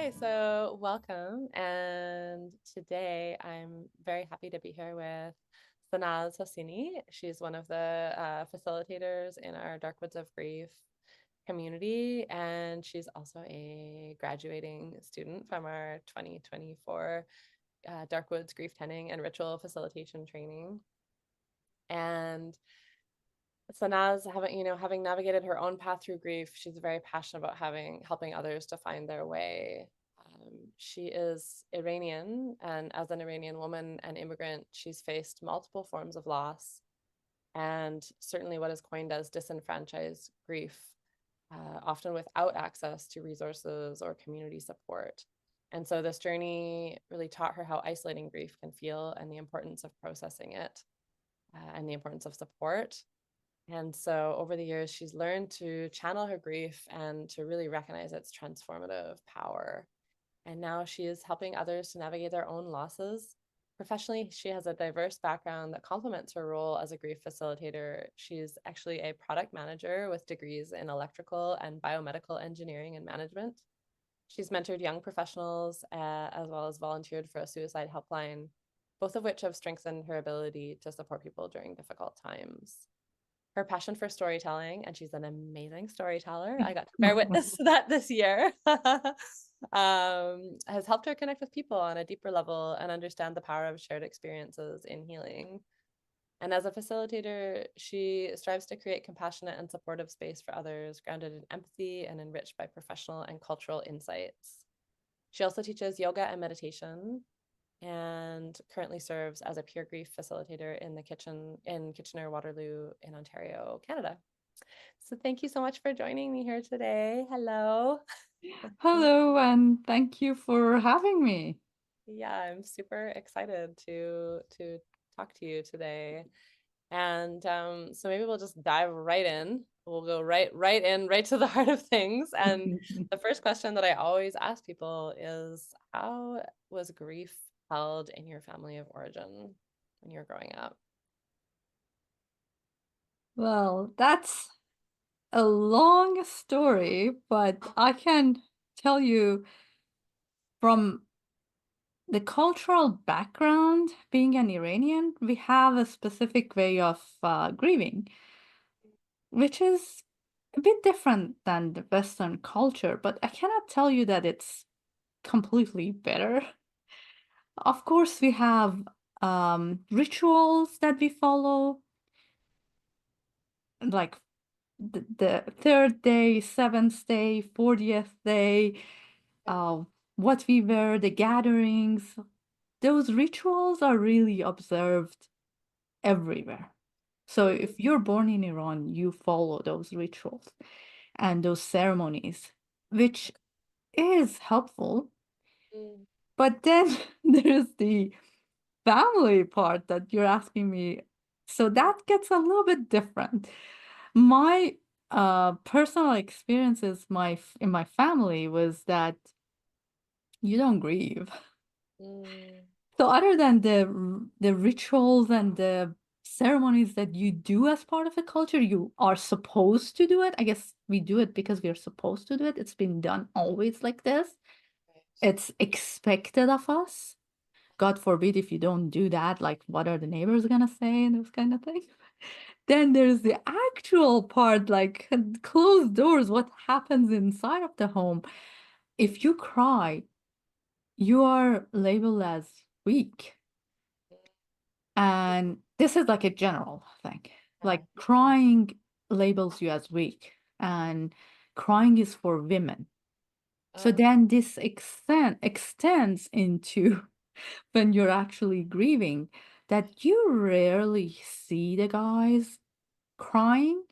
Hi, so welcome. And today I'm very happy to be here with Sanaz Hosseini. She's one of the facilitators in our Dark Woods of Grief community, and she's also a graduating student from our 2024 Dark Woods Grief Tending and Ritual Facilitation training. And Sanaz, having navigated her own path through grief, she's very passionate about helping others to find their way. She is Iranian, and as an Iranian woman and immigrant, she's faced multiple forms of loss, and certainly what is coined as disenfranchised grief, often without access to resources or community support. And so this journey really taught her how isolating grief can feel and the importance of processing it, and the importance of support. And so over the years, she's learned to channel her grief and to really recognize its transformative power. And now she is helping others to navigate their own losses. Professionally, she has a diverse background that complements her role as a grief facilitator. She's actually a product manager with degrees in electrical and biomedical engineering and management. She's mentored young professionals, as well as volunteered for a suicide helpline, both of which have strengthened her ability to support people during difficult times. Her passion for storytelling, and she's an amazing storyteller. I got to bear witness to that this year, has helped her connect with people on a deeper level and understand the power of shared experiences in healing. And as a facilitator, she strives to create compassionate and supportive space for others, grounded in empathy and enriched by professional and cultural insights. She also teaches yoga and meditation, and currently serves as a peer grief facilitator in Kitchener Waterloo in Ontario, Canada. So thank you so much for joining me here today. Hello. Hello, and thank you for having me. Yeah, I'm super excited to talk to you today. And so maybe we'll just dive right in. We'll go right to the heart of things. And the first question that I always ask people is, how was grief held in your family of origin when you were growing up? Well, that's a long story, but I can tell you from the cultural background, being an Iranian, we have a specific way of grieving, which is a bit different than the Western culture, but I cannot tell you that it's completely better. Of course, we have rituals that we follow, like the third day, seventh day, 40th day, uh, what we wear, the gatherings, those rituals are really observed everywhere. So if you're born in Iran, you follow those rituals and those ceremonies, which is helpful. Mm, But then there's the family part that you're asking me. So mm, that gets a little bit different. My personal experiences in my family was that you don't grieve. mm, So other than the rituals and the ceremonies that you do as part of a culture, you are supposed to do it. I guess we do it because we are supposed to do it. It's been done always like this. right. It's expected of us. God forbid if you don't do that, like what are the neighbors gonna say and those kind of things. Then there's the actual part, like closed doors, what happens inside of the home. If you cry, you are labeled as weak. And this is like a general thing. Yeah. Like crying labels you as weak, and crying is for women. So Oh, then this extends into when you're actually grieving, that you rarely see the guys crying,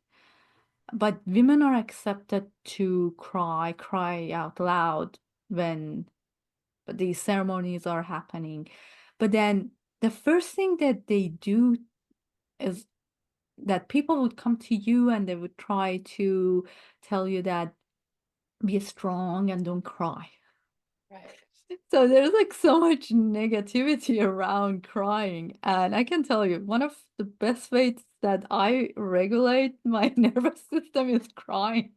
but women are accepted to cry out loud when these ceremonies are happening. But then the first thing that they do is that people would come to you and they would try to tell you that be strong and don't cry. right. So there's like so much negativity around crying. And I can tell you, one of the best ways that I regulate my nervous system is crying.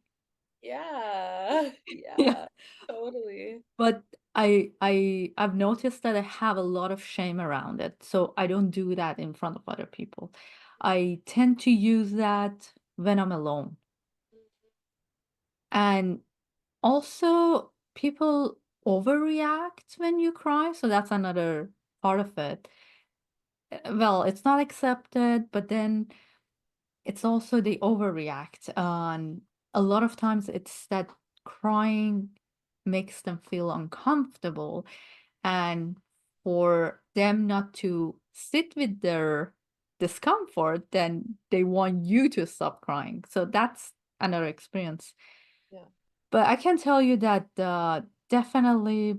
Yeah. Yeah. Yeah. Totally. But I've noticed that I have a lot of shame around it. So I don't do that in front of other people. I tend to use that when I'm alone. And also people overreact when you cry, so that's another part of it. Well, it's not accepted, but then it's also they overreact. And a lot of times it's that crying makes them feel uncomfortable. And for them not to sit with their discomfort, then they want you to stop crying. So that's another experience. Yeah. But I can tell you that definitely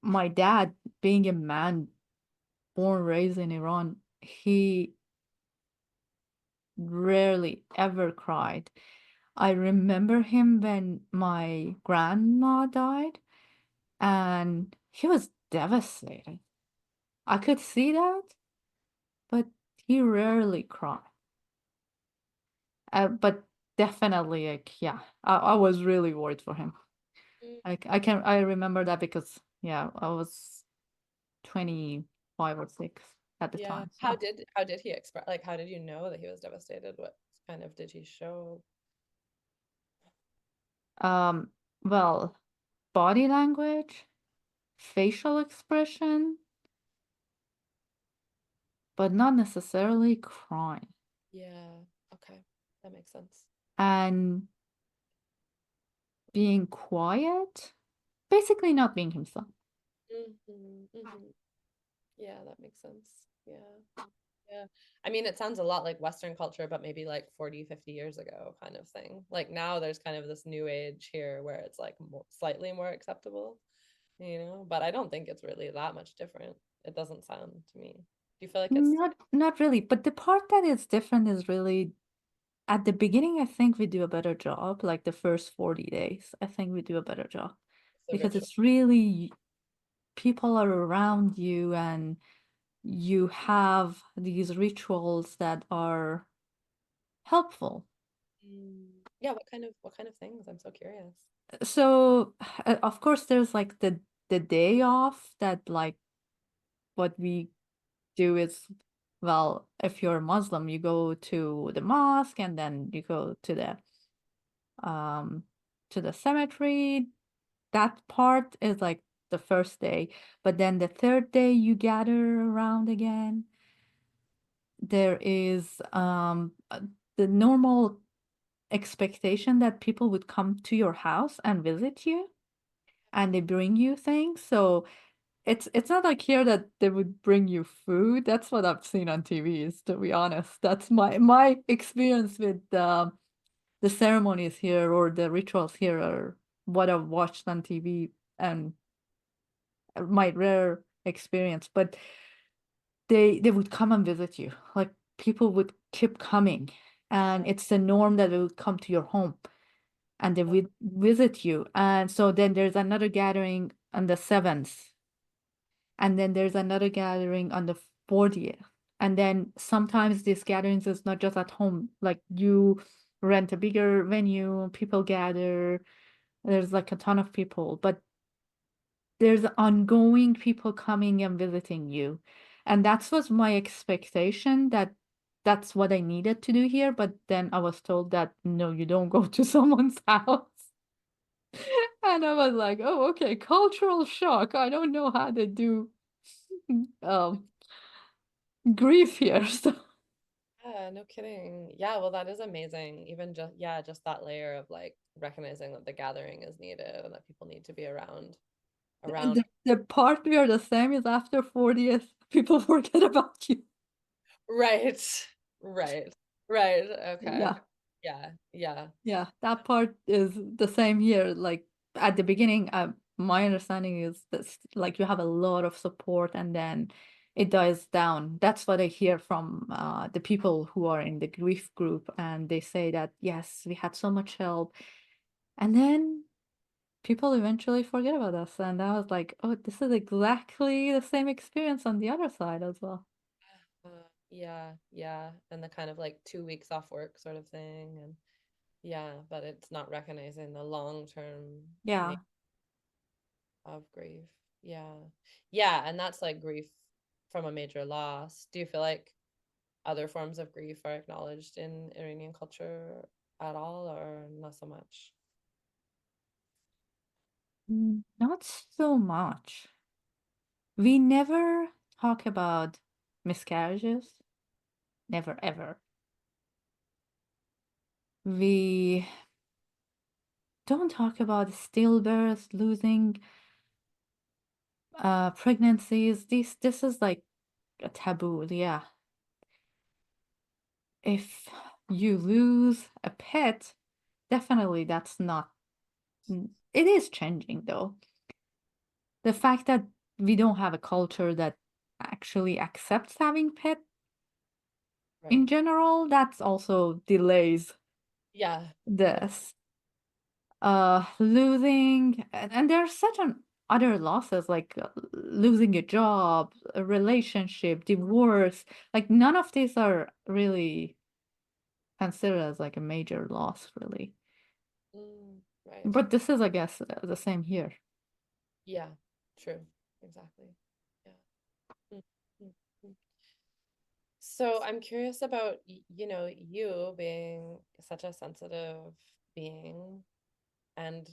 my dad, being a man born raised in Iran, he rarely ever cried. I remember him when my grandma died, and he was devastated. I could see that, but he rarely cried. But definitely, like, yeah, I was really worried for him. Mm, I remember that because, yeah, I was 25 or 6 at the yeah. time. So, How did he express, like, how did you know that he was devastated? What kind of did he show? um, well, body language, facial expression, but not necessarily crying. Yeah. Okay. That makes sense. And being quiet, basically not being himself. Yeah, that makes sense. Yeah. Yeah. I mean, it sounds a lot like Western culture, but maybe like 40, 50 years ago kind of thing. Like now there's kind of this new age here where it's like slightly more acceptable, but I don't think it's really that much different. It doesn't sound to me. Do you feel like it's Not really, but the part that is different is really at the beginning, I think we do a better job, like the first 40 days. I think we do a better job the because ritual? it's really people are around you and you have these rituals that are helpful. Yeah, what kind of things? I'm so curious. So, of course, there's like the day off that like what we do is, well, if you're Muslim, you go to the mosque and then you go um to the cemetery. That part is like the first day, but then the third day you gather around again. There is the normal expectation that people would come to your house and visit you and they bring you things. So it's not like here that they would bring you food. That's what I've seen on TVs, to be honest. That's my experience with the ceremonies here or the rituals here are what I've watched on TV and my rare experience. But they would come and visit you. Like people would keep coming, and Yeah. it's the norm that they would come to your home and they would visit you. And so then there's another gathering on the 7th, and then there's another gathering on the 40th. And then sometimes these gatherings is not just at home, like you rent a bigger venue, people gather, there's like a ton of people, but there's ongoing people coming and visiting you. And that was my expectation that that's what I needed to do here. But then I was told that no, you don't go to someone's house. And I was like, oh, okay, cultural shock. I don't know how to do um, grief here. So Yeah, no kidding. Yeah, well, that is amazing. Even just, yeah, just that layer of like recognizing that the gathering is needed and that people need to be around. the part where the same is after 40th, people forget about you. Right. Right. Right. Okay. Yeah. Yeah. Yeah. Yeah, that part is the same here. Like at the beginning, my understanding is that like you have a lot of support and then it dies down. That's what I hear from the people who are in the grief group, and they say that yes, we had so much help, and then people eventually forget about us. And I was like, oh, this is exactly the same experience on the other side as well. Yeah. Yeah. And the kind of like 2 weeks off work sort of thing. Yeah, but it's not recognizing the long-term nature Yeah. of grief. Yeah. Yeah, and that's like grief from a major loss. Do you feel like other forms of grief are acknowledged in Iranian culture at all, or not so much? Not so much. We never talk about miscarriages. Never, ever. We don't talk about stillbirths, losing pregnancies. This is like a taboo. Yeah. If you lose a pet, definitely that's not. It is changing though. The fact that we don't have a culture that actually accepts having pet in Right. general, that's also delays Yeah. For this. Losing, and there's such an other losses like losing a job, a relationship, divorce. Like none of these are really considered as like a major loss, really. right. But this is, I guess, the same here. Yeah. True. Exactly. Yeah. Mm, mm, mm. So I'm curious about, you being such a sensitive being and,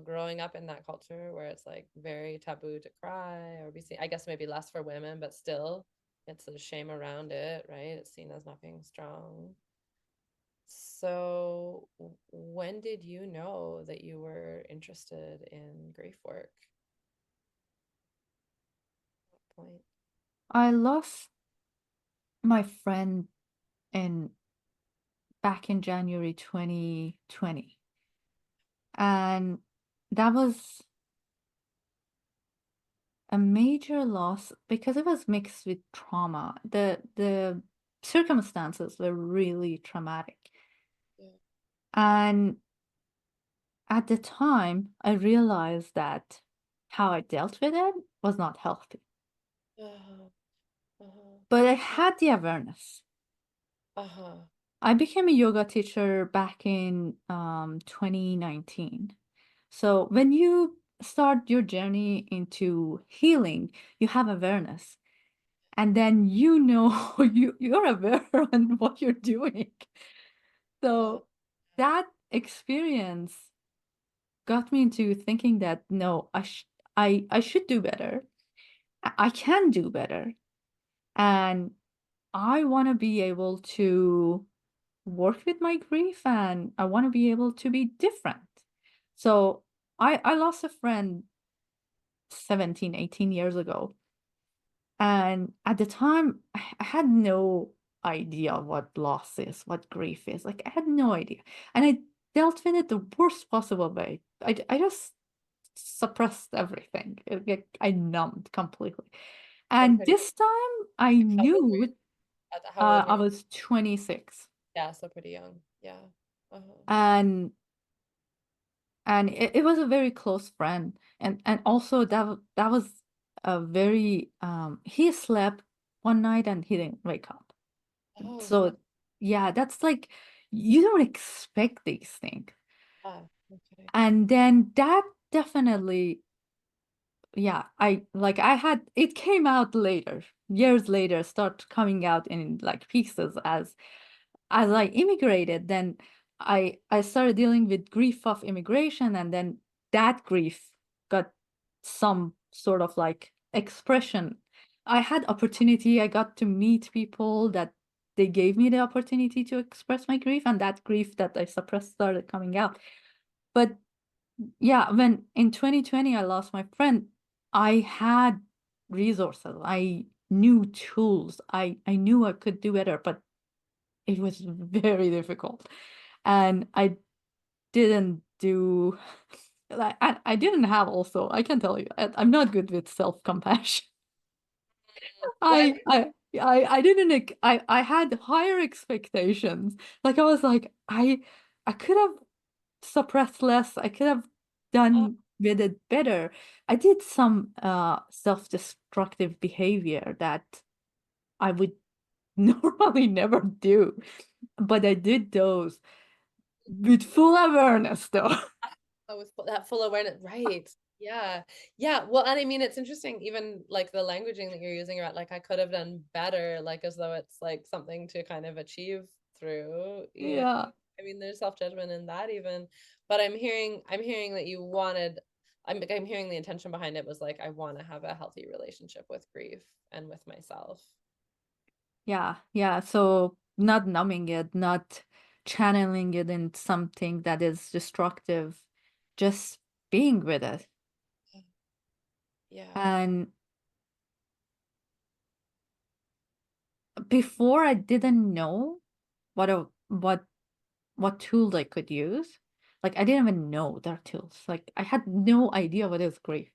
growing up in that culture where it's like very taboo to cry or be seen, I guess maybe less for women, but still it's a shame around it, right? It's seen as not being strong. So when did you know that you were interested in grief work? What point? I lost my friend in back in January 2020. And that was a major loss because it was mixed with trauma. The circumstances were really traumatic. Yeah. And at the time, I realized that how I dealt with it was not healthy. Uh-huh. Uh-huh. But I had the awareness. Uh-huh. I became a yoga teacher back in 2019. So when you start your journey into healing, you have awareness. And then you're aware on what you're doing. Uh, So that experience got me into thinking that no, I should do better. I can do better. And I want to be able to work with my grief, and I want to be able to be different. So I lost a friend 17, 18 years ago. And at the time, I had no idea what loss is, what grief is. Like, I had no idea. And I dealt with it the worst possible way. I just suppressed everything. I numbed completely. so And pretty. this time, I How old were you? knew How old were I you? was 26. Yeah, so pretty young. Yeah. Uh-huh. And it was a very close friend. And also that was a very he slept one night and he didn't wake up. Oh, So yeah, that's like you don't expect these things. okay. And then that definitely, yeah, I had it came out later, years later, start coming out in like pieces as I immigrated. Then I started dealing with grief of immigration, and then that grief got some sort of like expression. I had opportunity, I got to meet people that they gave me the opportunity to express my grief, and that grief that I suppressed started coming out. But yeah, when in 2020 I lost my friend, I had resources. I knew tools. I knew I could do better, but it was very difficult. And I didn't do like I didn't have also, I can tell you, I'm not good with self-compassion. What? I didn't I had higher expectations. Like I was like, I could have suppressed less. I could have Oh, done with it better. I did some self-destructive behavior that I would normally never do, but I did those. with full awareness though. Oh, with that full awareness, right? Yeah, yeah. Well, and I mean, it's interesting, even like the languaging that you're using about like I could have done better, like as though it's like something to kind of achieve through. You know, Yeah. I mean, there's self-judgment in that even, but I'm hearing that you wanted. I'm hearing the intention behind it was like I want to have a healthy relationship with grief and with myself. Yeah. Yeah. So not numbing it, not channeling it in something that is destructive, just being with it. Yeah. And before I didn't know what tools I could use. Like I didn't even know there are tools. Like I had no idea what is grief.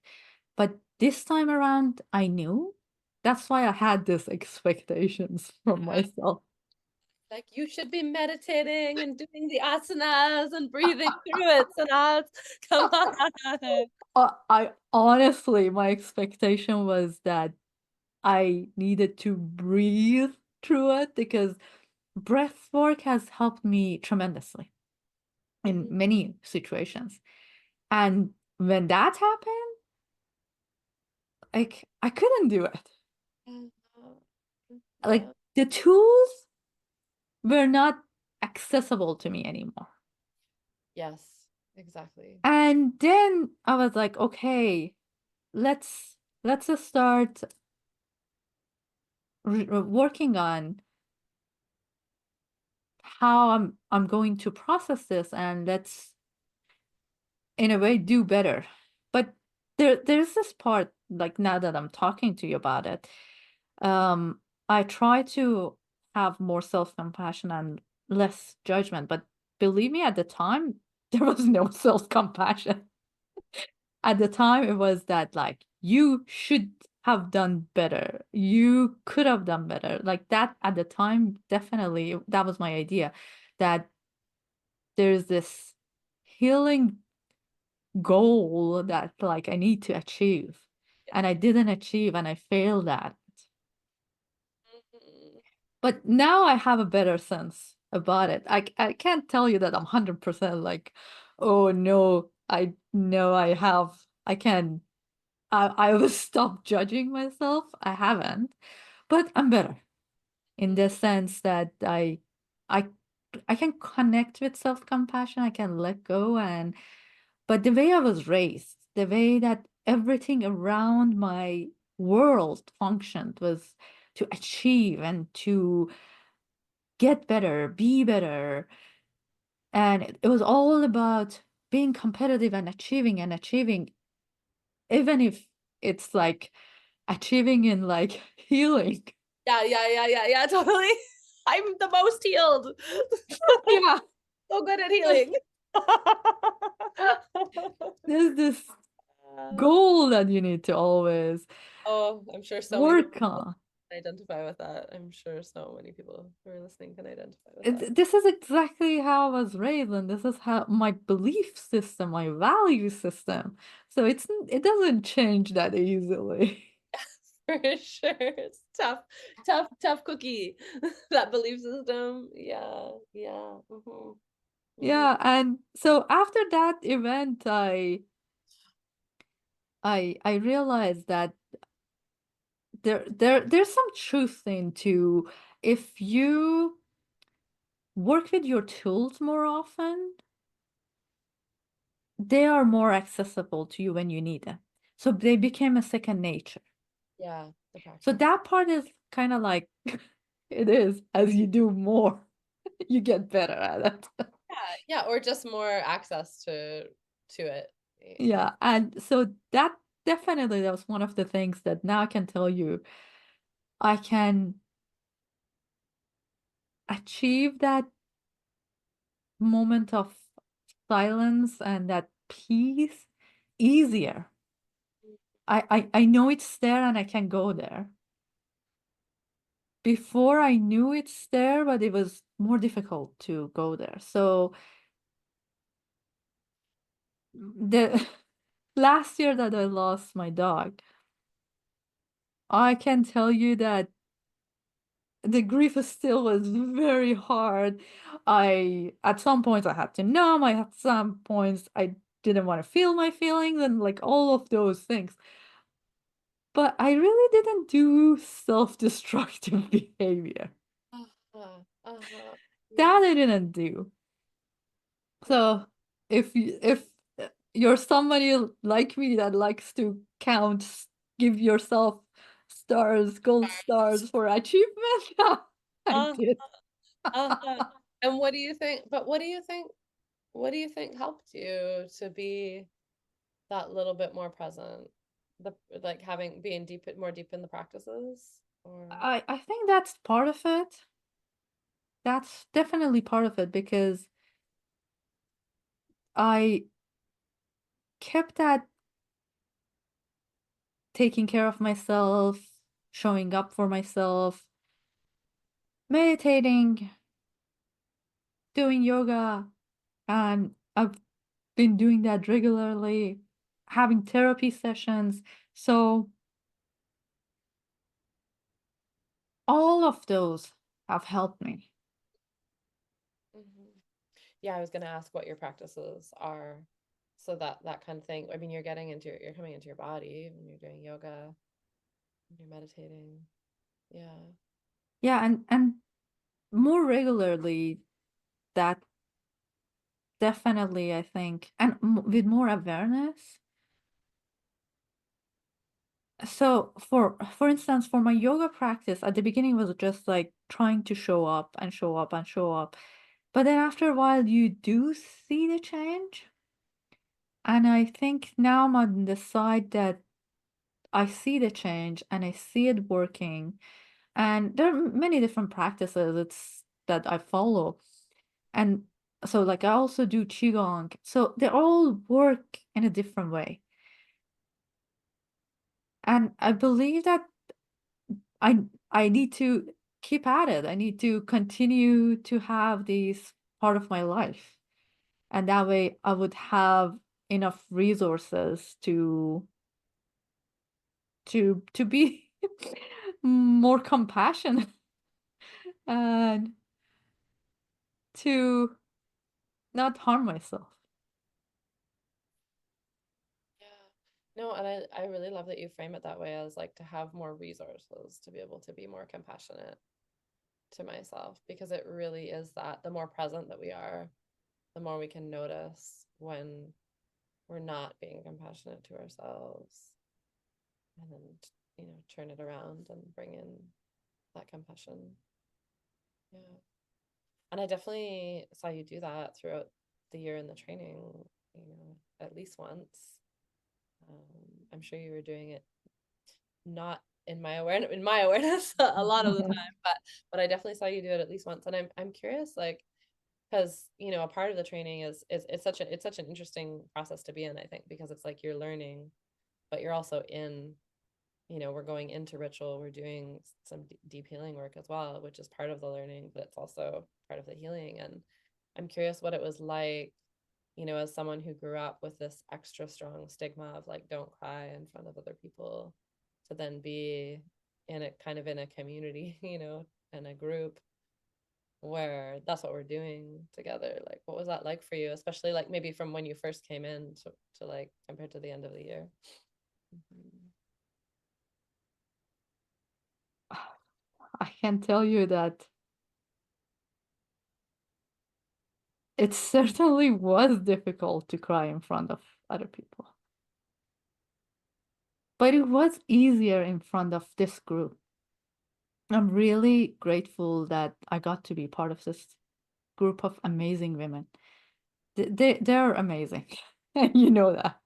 But this time around I knew. That's why I had these expectations from myself. Like you should be meditating and doing the asanas and breathing through it, Sanaz. Come on. I honestly, my expectation was that I needed to breathe through it because breath work has helped me tremendously in Mhm. many situations. And when that happened, like I couldn't do it. Like Yeah. the tools were not accessible to me anymore. Yes, exactly. And then I was like, okay, let's just start working on how I'm going to process this and let's in a way do better. But there's this part like now that I'm talking to you about it, um I try to have more self-compassion and less judgment, but believe me at the time there was no self-compassion. At the time it was that like you should have done better. You could have done better. Like that at the time definitely that was my idea that there's this healing goal that like I need to achieve Yeah. and I didn't achieve and I failed at. Mhm. But now I have a better sense about it. I can't tell you that I'm 100% like, oh no, I know I have, I can, I will stop judging myself. I haven't, but I'm better in the sense that I, I can connect with self-compassion. I can let go and, but the way I was raised, the way that everything around my world functioned was to achieve and to get better, be better. And it was all about being competitive and achieving, even if it's like achieving in like healing. Yeah, yeah, yeah, yeah, yeah, totally. I'm the most healed. Yeah. So good at There's, healing. there's this goal that you need to always Oh, I'm sure so many work people on. can identify with that. I'm sure so many people who are listening can identify with that. This is exactly how I was raised, and this is how my belief system, my value system. So it doesn't change that easily. For sure. It's tough, tough, tough cookie. That belief system. Yeah, yeah. Hmm. Yeah, and so after that event, I realized that there's some truth into if you work with your tools more often, they are more accessible to you when you need them. So they became a second nature. Yeah, the So practice. that part is kind of like it is as you do more, you get better at it. Yeah, yeah, or just more access to it. Yeah. Yeah, and so that definitely that was one of the things that now I can tell you I can achieve that moment of silence and that peace easier. I know it's there and I can go there. Before I knew it's there, but it was more difficult to go there. So the last year that I lost my dog, I can tell you that the grief is still was very hard. At some points I had to numb, I at some points I didn't want to feel my feelings and like all of those things. But I really didn't do self-destructive behavior. Uh-huh. Uh-huh. That Yeah. I didn't do. So if you're somebody like me that likes to count, give yourself stars, gold stars for achievement, I Uh, did. uh-huh. And what do you think? But what do you think helped you to be that little bit more present? The like having being deep in the practices or I think that's part of it. That's definitely part of it because I kept that taking care of myself, showing up for myself, meditating, doing yoga, and I've been doing that regularly, having therapy sessions. So all of those have helped me. Mhm. Yeah, I was gonna ask what your practices are. So that kind of thing. I mean, you're coming into your body when you're doing yoga, when you're meditating. Yeah. Yeah, and more regularly, that definitely, I think, and with more awareness. So for instance, for my yoga practice, at the beginning was just like trying to show up and show up and show up. But then after a while you do see the change. And I think now I'm on the side that I see the change and I see it working. And there are many different practices it's that I follow. And so like I also do qigong. So they all work in a different way. And I believe that I I need to keep at it. I need to continue to have these part of my life. And that way I would have enough resources to be more compassionate and to not harm myself. Yeah. No, and I really love that you frame it that way as like to have more resources to be able to be more compassionate to myself because it really is that the more present that we are, the more we can notice when we're not being compassionate to ourselves and then, turn it around and bring in that compassion. Yeah. And I definitely saw you do that throughout the year in the training, at least once. I'm sure you were doing it not in my awareness a lot of the time, but I definitely saw you do it at least once. And I'm curious, like, because a part of the training is it's such an interesting process to be in, I think, because it's like you're learning, but you're also in, we're going into ritual, we're doing some deep healing work as well, which is part of the learning, but it's also part of the healing. And I'm curious what it was like, as someone who grew up with this extra strong stigma of like, don't cry in front of other people, to then be in a kind of in a community, in a group where that's what we're doing together. Like, what was that like for you, especially like maybe from when you first came in to like compared to the end of the year? Mhm. I can tell you that it certainly was difficult to cry in front of other people. But it was easier in front of this group. I'm really grateful that I got to be part of this group of amazing women. They're amazing. And you know that.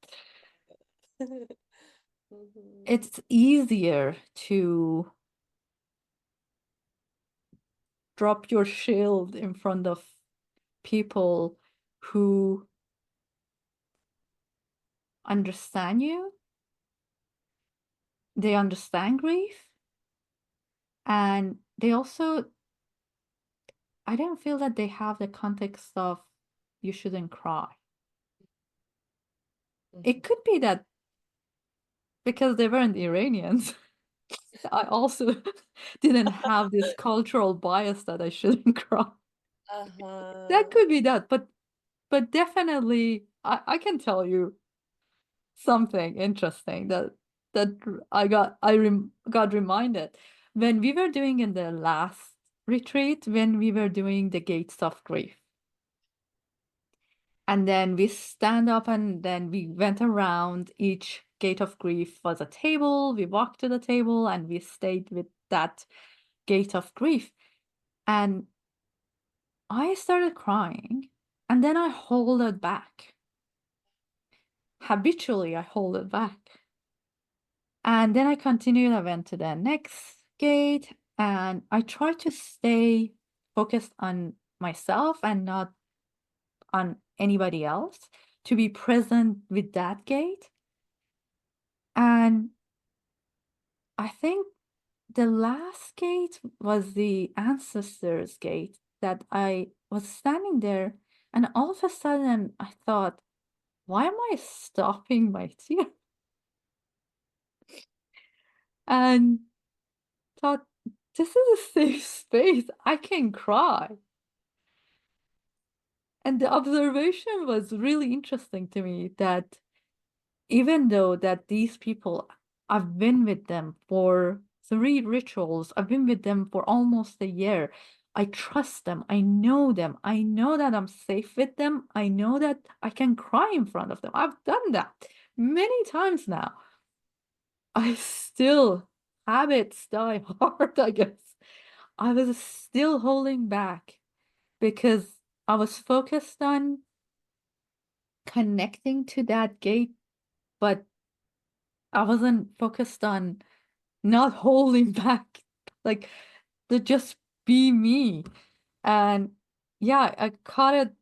Mhm. It's easier to drop your shield in front of people who understand you, they understand grief, and they also, I don't feel that they have the context of you shouldn't cry. It Mhm. could be that because they weren't Iranians. I also didn't have this cultural bias that I shouldn't cry. That Uh-huh. could be that, but definitely I can tell you something interesting that got reminded when we were doing in the last retreat, when we were doing the gates of grief. And then we stand up and then we went around. Each gate of grief was a table. We walked to the table and we stayed with that gate of grief. And I started crying and then I hold it back. Habitually, I hold it back. And then I continued. I went to the next gate and I tried to stay focused on myself and not on anybody else, to be present with that gate. And I think the last gate was the ancestors' gate that I was standing there, and all of a sudden I thought, why am I stopping my tears? And thought, this is a safe space. I can cry. And the observation was really interesting to me that even though that these people, I've been with them for 3 rituals, I've been with them for almost a year. I trust them. I know them. I know that I'm safe with them. I know that I can cry in front of them. I've done that many times now. I still, habits die hard, I guess. I was still holding back because I was focused on connecting to that gate, but I wasn't focused on not holding back, like to just be me. And yeah, I caught it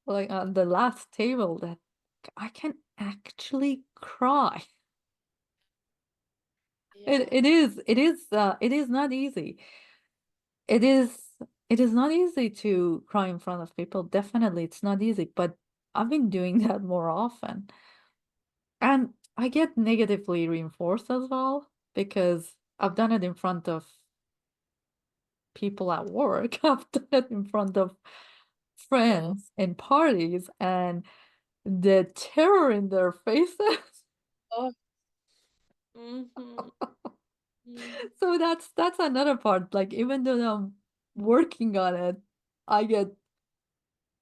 like on the last table that I can actually cry. Yeah. It is not easy. It is it is not easy to cry in front of people. Definitely it's not easy, but I've been doing that more often. And I get negatively reinforced as well because I've done it in front of people at work. I've done it in front of Oh. friends in parties, and the terror in their faces. Oh. Mm-hmm. Mm-hmm. So that's another part. Like even though I'm working on it, I get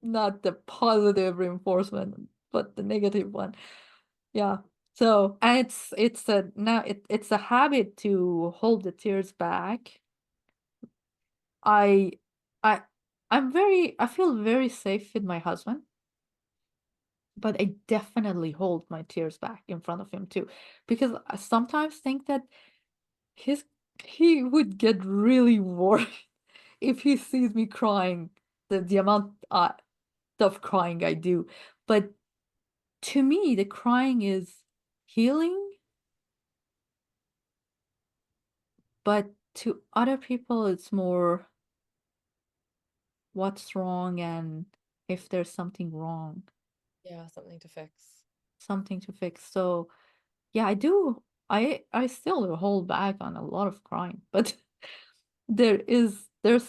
not the positive reinforcement, but the negative one. Yeah. So and it's a now it's a habit to hold the tears back. I I I feel very safe with my husband, but I definitely hold my tears back in front of him too, because I sometimes think that his he would get really worried if he sees me crying, the amount of crying I do. But to me, the crying is healing, but to other people, it's more what's wrong and if there's something wrong, Yeah, something to fix. something to fix. So yeah, I do. I still hold back on a lot of crying, but there's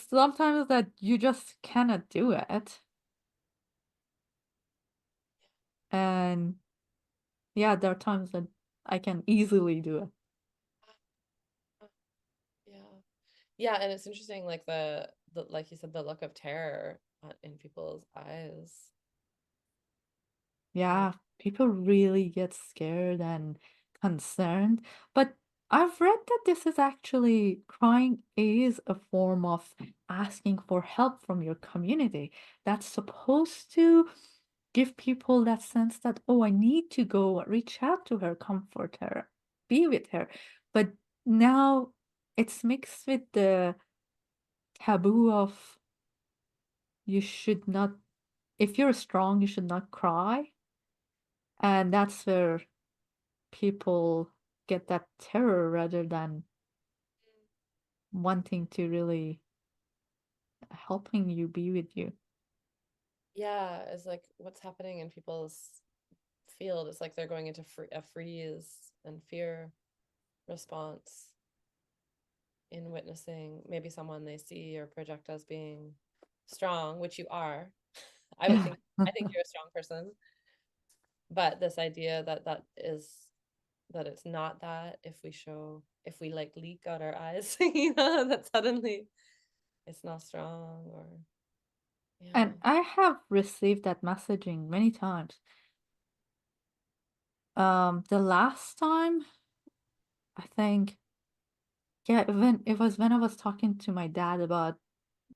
sometimes that you just cannot do it. And yeah, there are times that I can easily do it. Yeah. Yeah, and it's interesting, like the like you said, the look of terror in people's eyes. Like, Yeah, people really get scared and concerned. But I've read that this is actually crying is a form of asking for help from your community. That's supposed to give people that sense that, oh, I need to go reach out to her, comfort her, be with her. But now it's mixed with the taboo of you should not, if you're strong, you should not cry. And that's where people get that terror rather than wanting to really helping you be with you. yeah, it's like what's happening in people's field. It's like they're going into a freeze and fear response in witnessing maybe someone they see or project as being strong, which you are. I would Yeah. think I think you're a strong person, but this idea that that it's not that if we like leak out our eyes, that suddenly it's not strong or And yeah. I have received that messaging many times. The last time, I think, yeah, when it was when I was talking to my dad about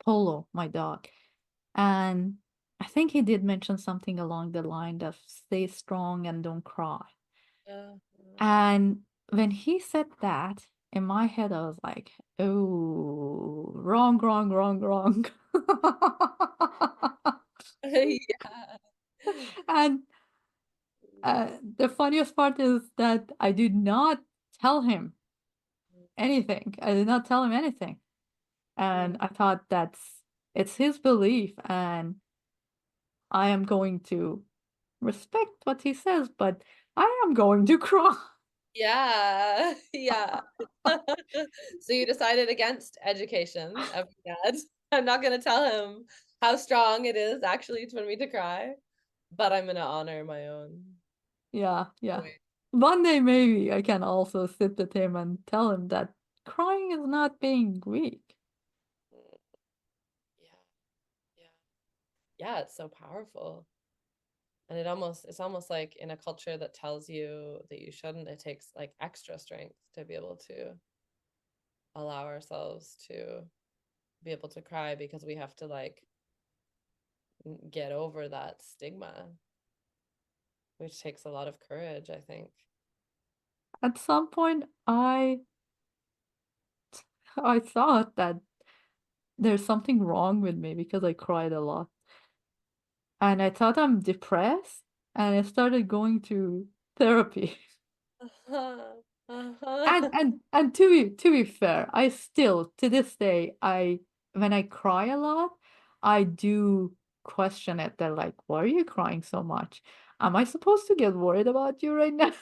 Polo, my dog, and I think he did mention something along the line of stay strong and don't cry. Yeah. And when he said that, in my head, I was like, oh, wrong, wrong, wrong, wrong. Yeah. And the funniest part is that I did not tell him anything. I did not tell him anything. And Mm. I thought it's his belief and I am going to respect what he says, but I am going to cry. Yeah. Yeah. So you decided against education of your dad. I'm not gonna tell him how strong it is actually for me to cry, but I'm gonna honor my own Yeah, yeah. way. One day maybe I can also sit with him and tell him that crying is not being weak. Mm. Yeah, yeah. Yeah, it's so powerful. And it's almost like in a culture that tells you that you shouldn't, it takes like extra strength to be able to allow ourselves to be able to cry because we have to like get over that stigma, which takes a lot of courage, I think. At some point I thought that there's something wrong with me because I cried a lot. And I thought I'm depressed and I started going to therapy. Uh-huh. And Uh-huh. to be fair, I still to this day I when I cry a lot, I do question it. They're like, "Why are you crying so much? Am I supposed to get worried about you right now?"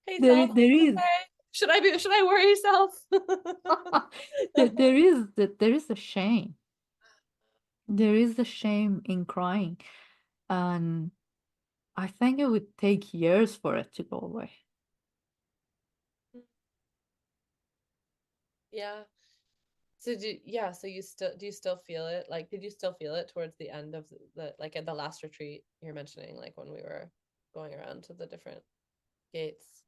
Hey There self, is, there is okay? Should I worry self? there is a shame. There is a shame in crying, and I think it would take years for it to go away. Yeah. So you still do you still feel it? Like, did you still feel it towards the end of like at the last retreat you're mentioning, like when we were going around to the different gates?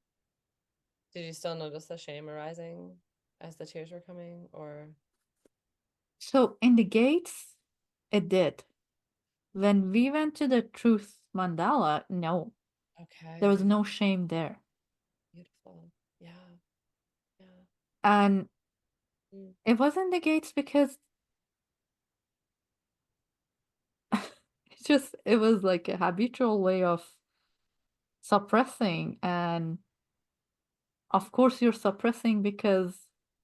Did you still notice the shame arising as the tears were coming, or So in the gates, it did. When we went to the truth mandala, no, there was okay, no shame there. beautiful. Yeah, yeah. And Mm. it wasn't the gates because it was like a habitual way of suppressing. And of course, you're suppressing because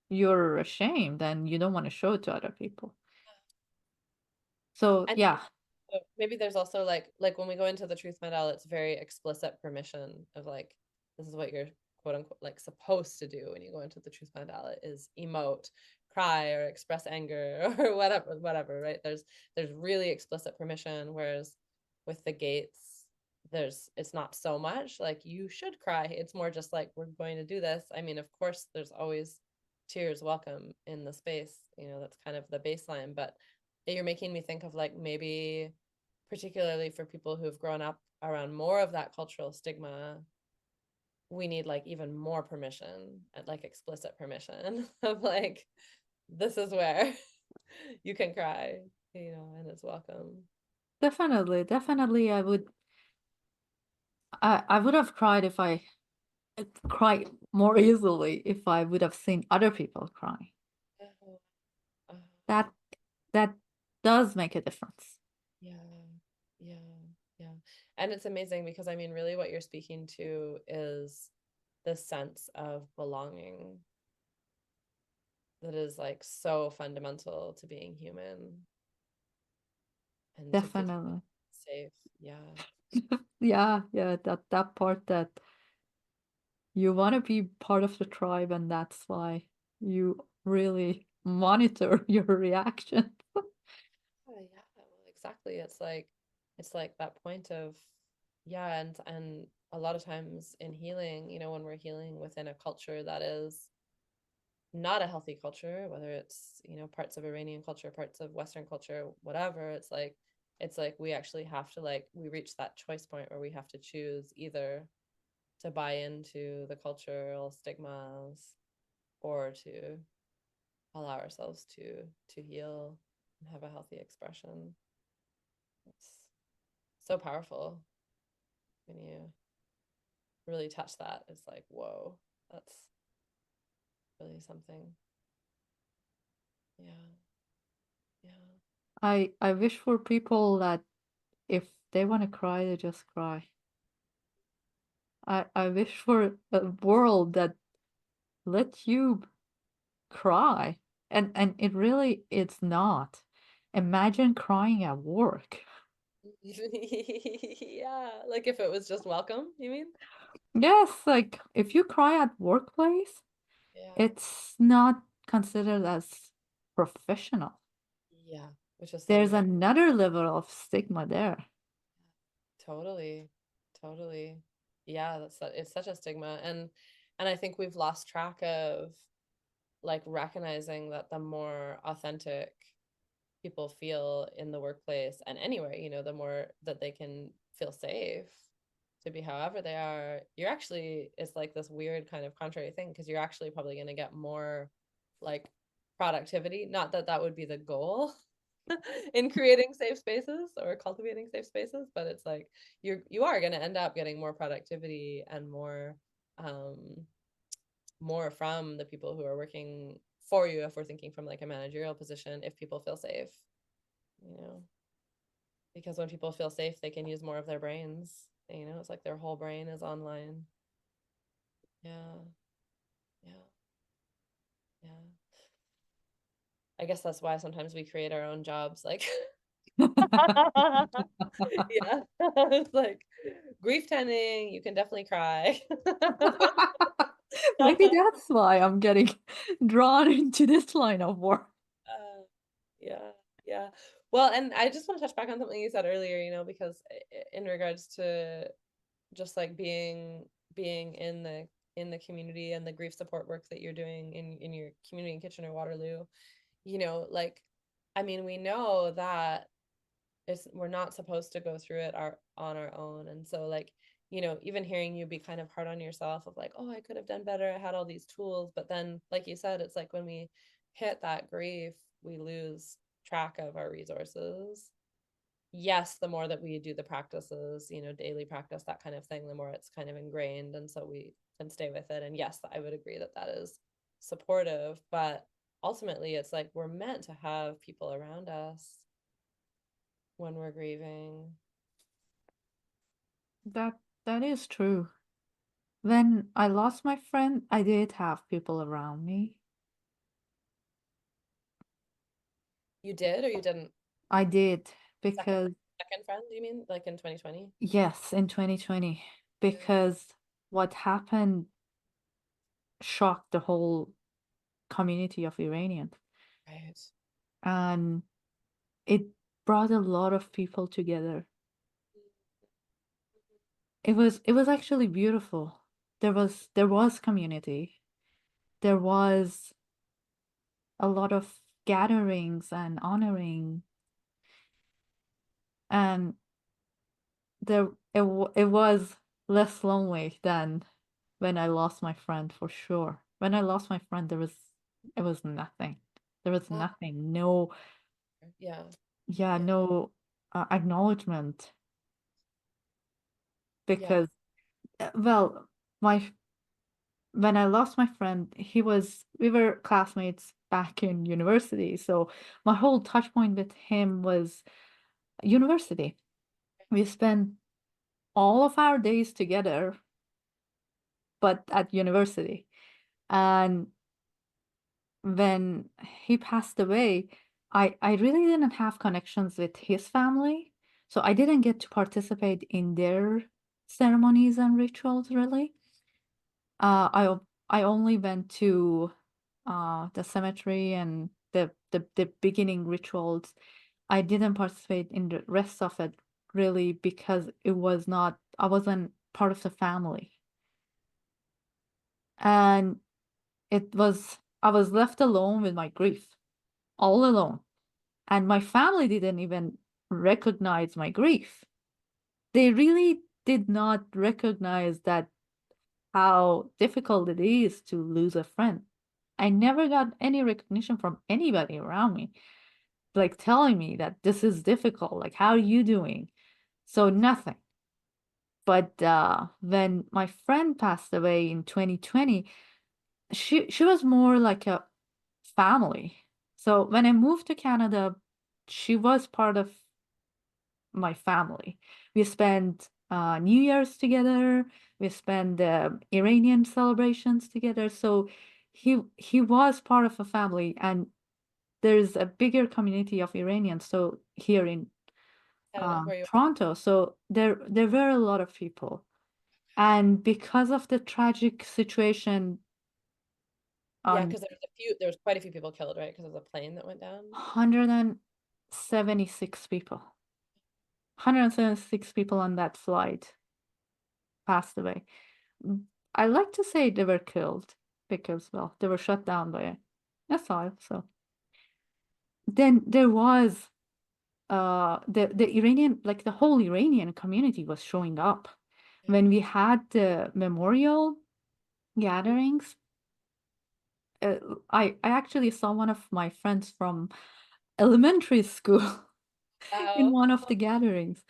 you're ashamed and you don't want to show it to other people. So, And yeah, maybe there's also like when we go into the truth medal, it's very explicit permission of like this is what you're quote unquote like supposed to do when you go into the truth mandala is emote, cry, or express anger or whatever, right? There's really explicit permission, whereas with the gates, it's not so much like you should cry. It's more just like we're going to do this. I mean, of course, there's always tears welcome in the space, that's kind of the baseline, but you're making me think of like maybe particularly for people who've grown up around more of that cultural stigma, we need like even more permission and like explicit permission of like this is where you can cry, and it's welcome. definitely, definitely, I would have cried if I cry more easily if I would have seen other people crying. Uh, uh, That that does make a difference. yeah, yeah, yeah. And it's amazing because I mean, really, what you're speaking to is the sense of belonging that is like so fundamental to being human and to feel Definitely. safe. Yeah. Yeah, yeah, that part that you want to be part of the tribe, and that's why you really monitor your reaction. Yeah, well, exactly. It's like that point of yeah, and a lot of times in healing, when we're healing within a culture that is not a healthy culture, whether it's, parts of Iranian culture, parts of Western culture, whatever, it's like we actually have to we reach that choice point where we have to choose either to buy into the cultural stigmas or to allow ourselves to heal and have a healthy expression. It's so powerful when you really touch that. It's like, whoa, that's really something. Yeah, yeah. I wish for people that if they want to cry, they just cry. I wish for a world that lets you cry. And it really it's not. Imagine crying at work. Yeah, like if it was just welcome, you mean? Yes, like if you cry at workplace, Yeah, it's not considered as professional. yeah, which is so There's weird. another level of stigma there. Totally, totally. Yeah, it's such a stigma, and I think we've lost track of recognizing that the more authentic people feel in the workplace and anywhere, the more that they can feel safe to be however they are, it's like this weird kind of contrary thing because you're actually probably going to get more like productivity. Not that that would be the goal in creating safe spaces or cultivating safe spaces, but it's like you are going to end up getting more productivity and um more from the people who are working for you if we're thinking from like a managerial position if people feel safe, you know because when people feel safe they can use more of their brains. It's like their whole brain is online. Yeah, yeah, yeah. I guess that's why sometimes we create our own jobs, like yeah. It's like grief tending, you can definitely cry. Maybe that's why I'm getting drawn into this line of work. Yeah, yeah. Well, and I just want to touch back on something you said earlier, because in regards to just like being in the community and the grief support work that you're doing in your community in Kitchener Waterloo, like I mean, we know that we're not supposed to go through it on our own. And so even hearing you be kind of hard on yourself of like, oh, I could have done better, I had all these tools, but then like you said, it's like when we hit that grief we lose track of our resources. Yes, the more that we do the practices, daily practice, that kind of thing, the more it's kind of ingrained, and so we can stay with it. And yes, I would agree that that is supportive, but ultimately it's like we're meant to have people around us when we're grieving. That that is true. When I lost my friend, I did have people around me. You did or you didn't? I did Second because second friend, you mean, like in 2020? yes, in 2020, Yeah. because what happened shocked the whole community of Iranians, Right. and it brought a lot of people together. It was actually beautiful. There was community. There was a lot of gatherings and honoring, and it was less lonely than when I lost my friend, for sure. When I lost my friend, it was nothing. There was Oh, nothing. No, yeah. yeah, Yeah. no acknowledgement, Yeah. because well, my when I lost my friend, we were classmates back in university. So my whole touch point with him was university. We spent all of our days together, but at university. And when he passed away, I really didn't have connections with his family. So I didn't get to participate in their ceremonies and rituals really. I only went to the cemetery and the beginning rituals. I didn't participate in the rest of it really because I wasn't part of the family. And I was left alone with my grief, all alone. And my family didn't even recognize my grief. They really did not recognize that how difficult it is to lose a friend. I never got any recognition from anybody around me, like telling me that this is difficult. Like, how are you doing? So nothing. But when my friend passed away in 2020, she was more like a family. So when I moved to Canada, she was part of my family. We spent New Year's together. We spent the Iranian celebrations together. So he was part of a family, and there's a bigger community of Iranians. So here in Canada, where you Toronto, so there were a lot of people, and because of the tragic situation yeah, on because there was quite a few people killed, right? Because of the plane that went down. 176 people, 176 people on that flight passed away. Mm, I like to say they were killed because, well, they were shot down by a missile. So then there was the Iranian, like the whole Iranian community was showing up Yeah. when we had the memorial Mm. gatherings. uh, I actually saw one of my friends from elementary school in Wow. one of the gatherings.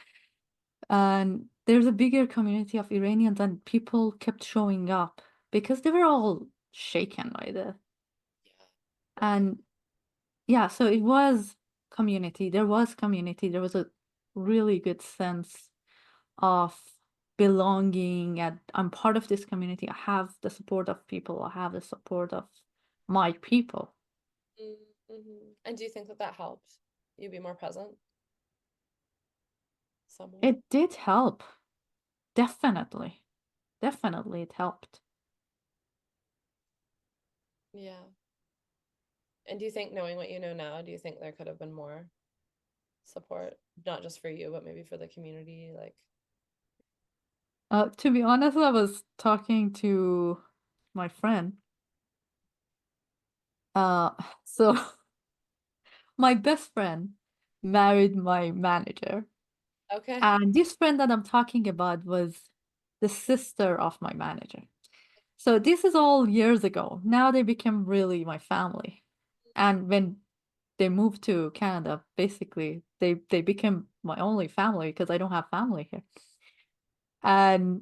And there's a bigger community of Iranians, and people kept showing up because they were all shaken by this. Yeah. Okay. And yeah, so it was community. There was community. There was a really good sense of belonging, and I'm part of this community. I have the support of people. I have the support of my people. Mm-hmm. And do you think that that helped you be more present somewhat? It did help. Definitely. Definitely it helped. Yeah. And do you think, knowing what you know now, do you think there could have been more support, not just for you, but maybe for the community? Like, To be honest, I was talking to my friend. Uh, so my best friend married my manager. okay. And this friend that I'm talking about was the sister of my manager. So this is all years ago. Now they became really my family. And when they moved to Canada, basically they became my only family because I don't have family here. And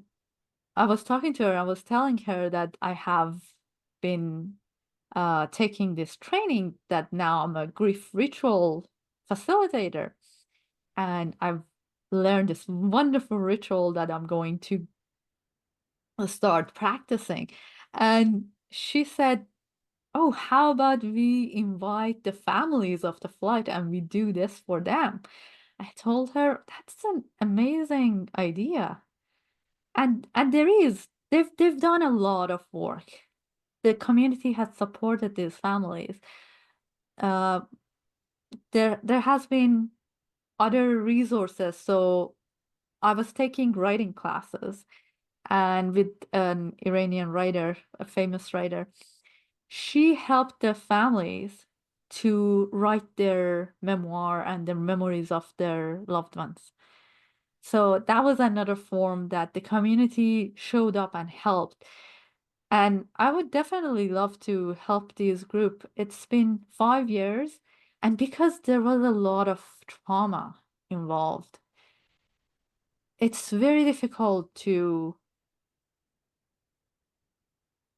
I was talking to her, I was telling her that I have been taking this training, that now I'm a grief ritual facilitator. And I've learned this wonderful ritual that I'm going to start practicing. And she said, "Oh, how about we invite the families of the flight and we do this for them?" I told her, "That's an amazing idea." And there is. They've done a lot of work. The community has supported these families. Uh, there has been other resources. So I was taking writing classes, and with an Iranian writer, a famous writer, she helped the families to write their memoir and their memories of their loved ones. So that was another form that the community showed up and helped. And I would definitely love to help this group. It's been 5 years, and because there was a lot of trauma involved, it's very difficult to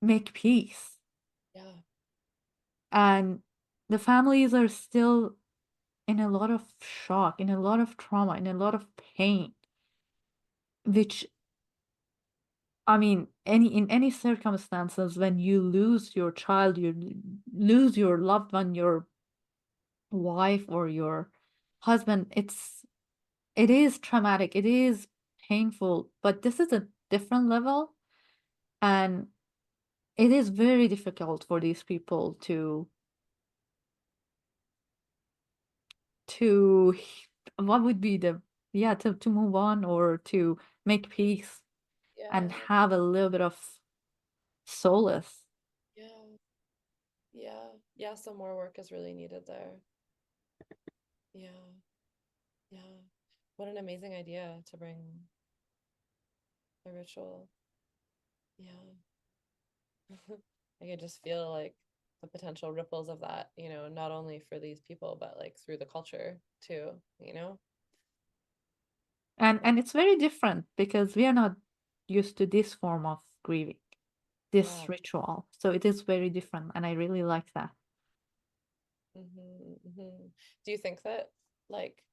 make peace. Yeah. And the families are still in a lot of shock, in a lot of trauma, in a lot of pain, which, I mean, in any circumstances, when you lose your child, you lose your loved one, your wife or your husband, it is traumatic, it is painful, but this is a different level, and it is very difficult for these people to what would be the yeah, to move on or to make peace and Yeah, have a little bit of solace. yeah, yeah, yeah. Some more work is really needed there. Yeah, yeah. What an amazing idea to bring a ritual. Yeah. I could just feel like the potential ripples of that, not only for these people, but like through the culture too, you know? And it's very different because we are not used to this form of grieving, this Yeah. ritual. So it is very different, and I really like that. Do you think that, like,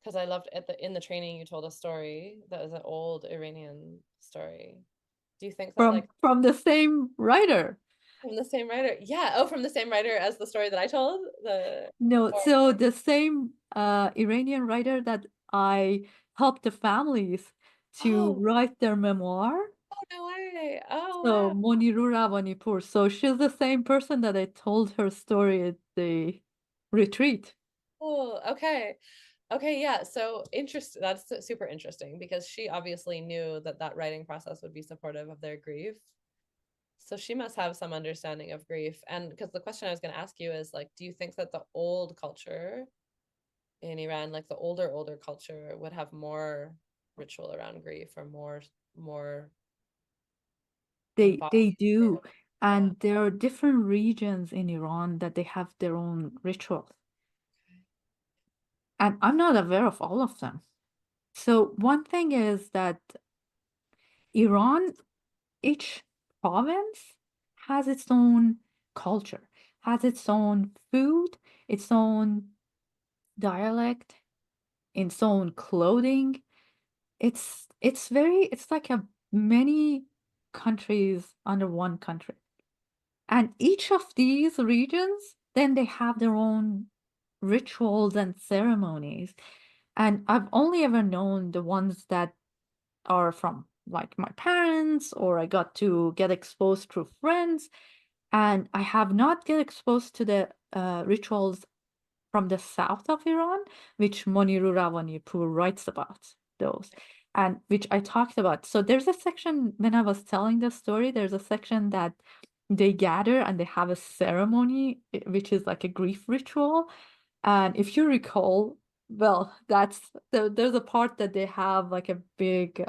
because I loved at the in the training you told a story that was an old Iranian story. Do you think that like From the same writer. from the same writer? Yeah. Oh, from the same writer as the story that I told? No, Or so the same Iranian writer that I helped the families to oh, write their memoir. oh no way. Oh So wow. Moniru Ravanipur. So she's the same person that I told her story at the retreat. Cool. Okay. Okay, yeah. So interesting. That's super interesting because she obviously knew that that writing process would be supportive of their grief. So she must have some understanding of grief. And because the question I was going to ask you is like, do you think that the old culture in Iran, like the older culture, would have more ritual around grief or more embodied? They do. Yeah. And there are different regions in Iran that they have their own rituals. And I'm not aware of all of them. So one thing is that Iran, each province has its own culture, has its own food, its own dialect, its own clothing. It's like a many countries under one country. And each of these regions, then they have their own rituals and ceremonies. And I've only ever known the ones that are from like my parents, or I got to get exposed through friends. And I have not get exposed to the rituals from the south of Iran, which Moniru Ravanipur writes about those, and which I talked about. So there's a section when I was telling the story, there's a section that they gather and they have a ceremony, which is like a grief ritual. And if you recall, well, there's a part that they have like a big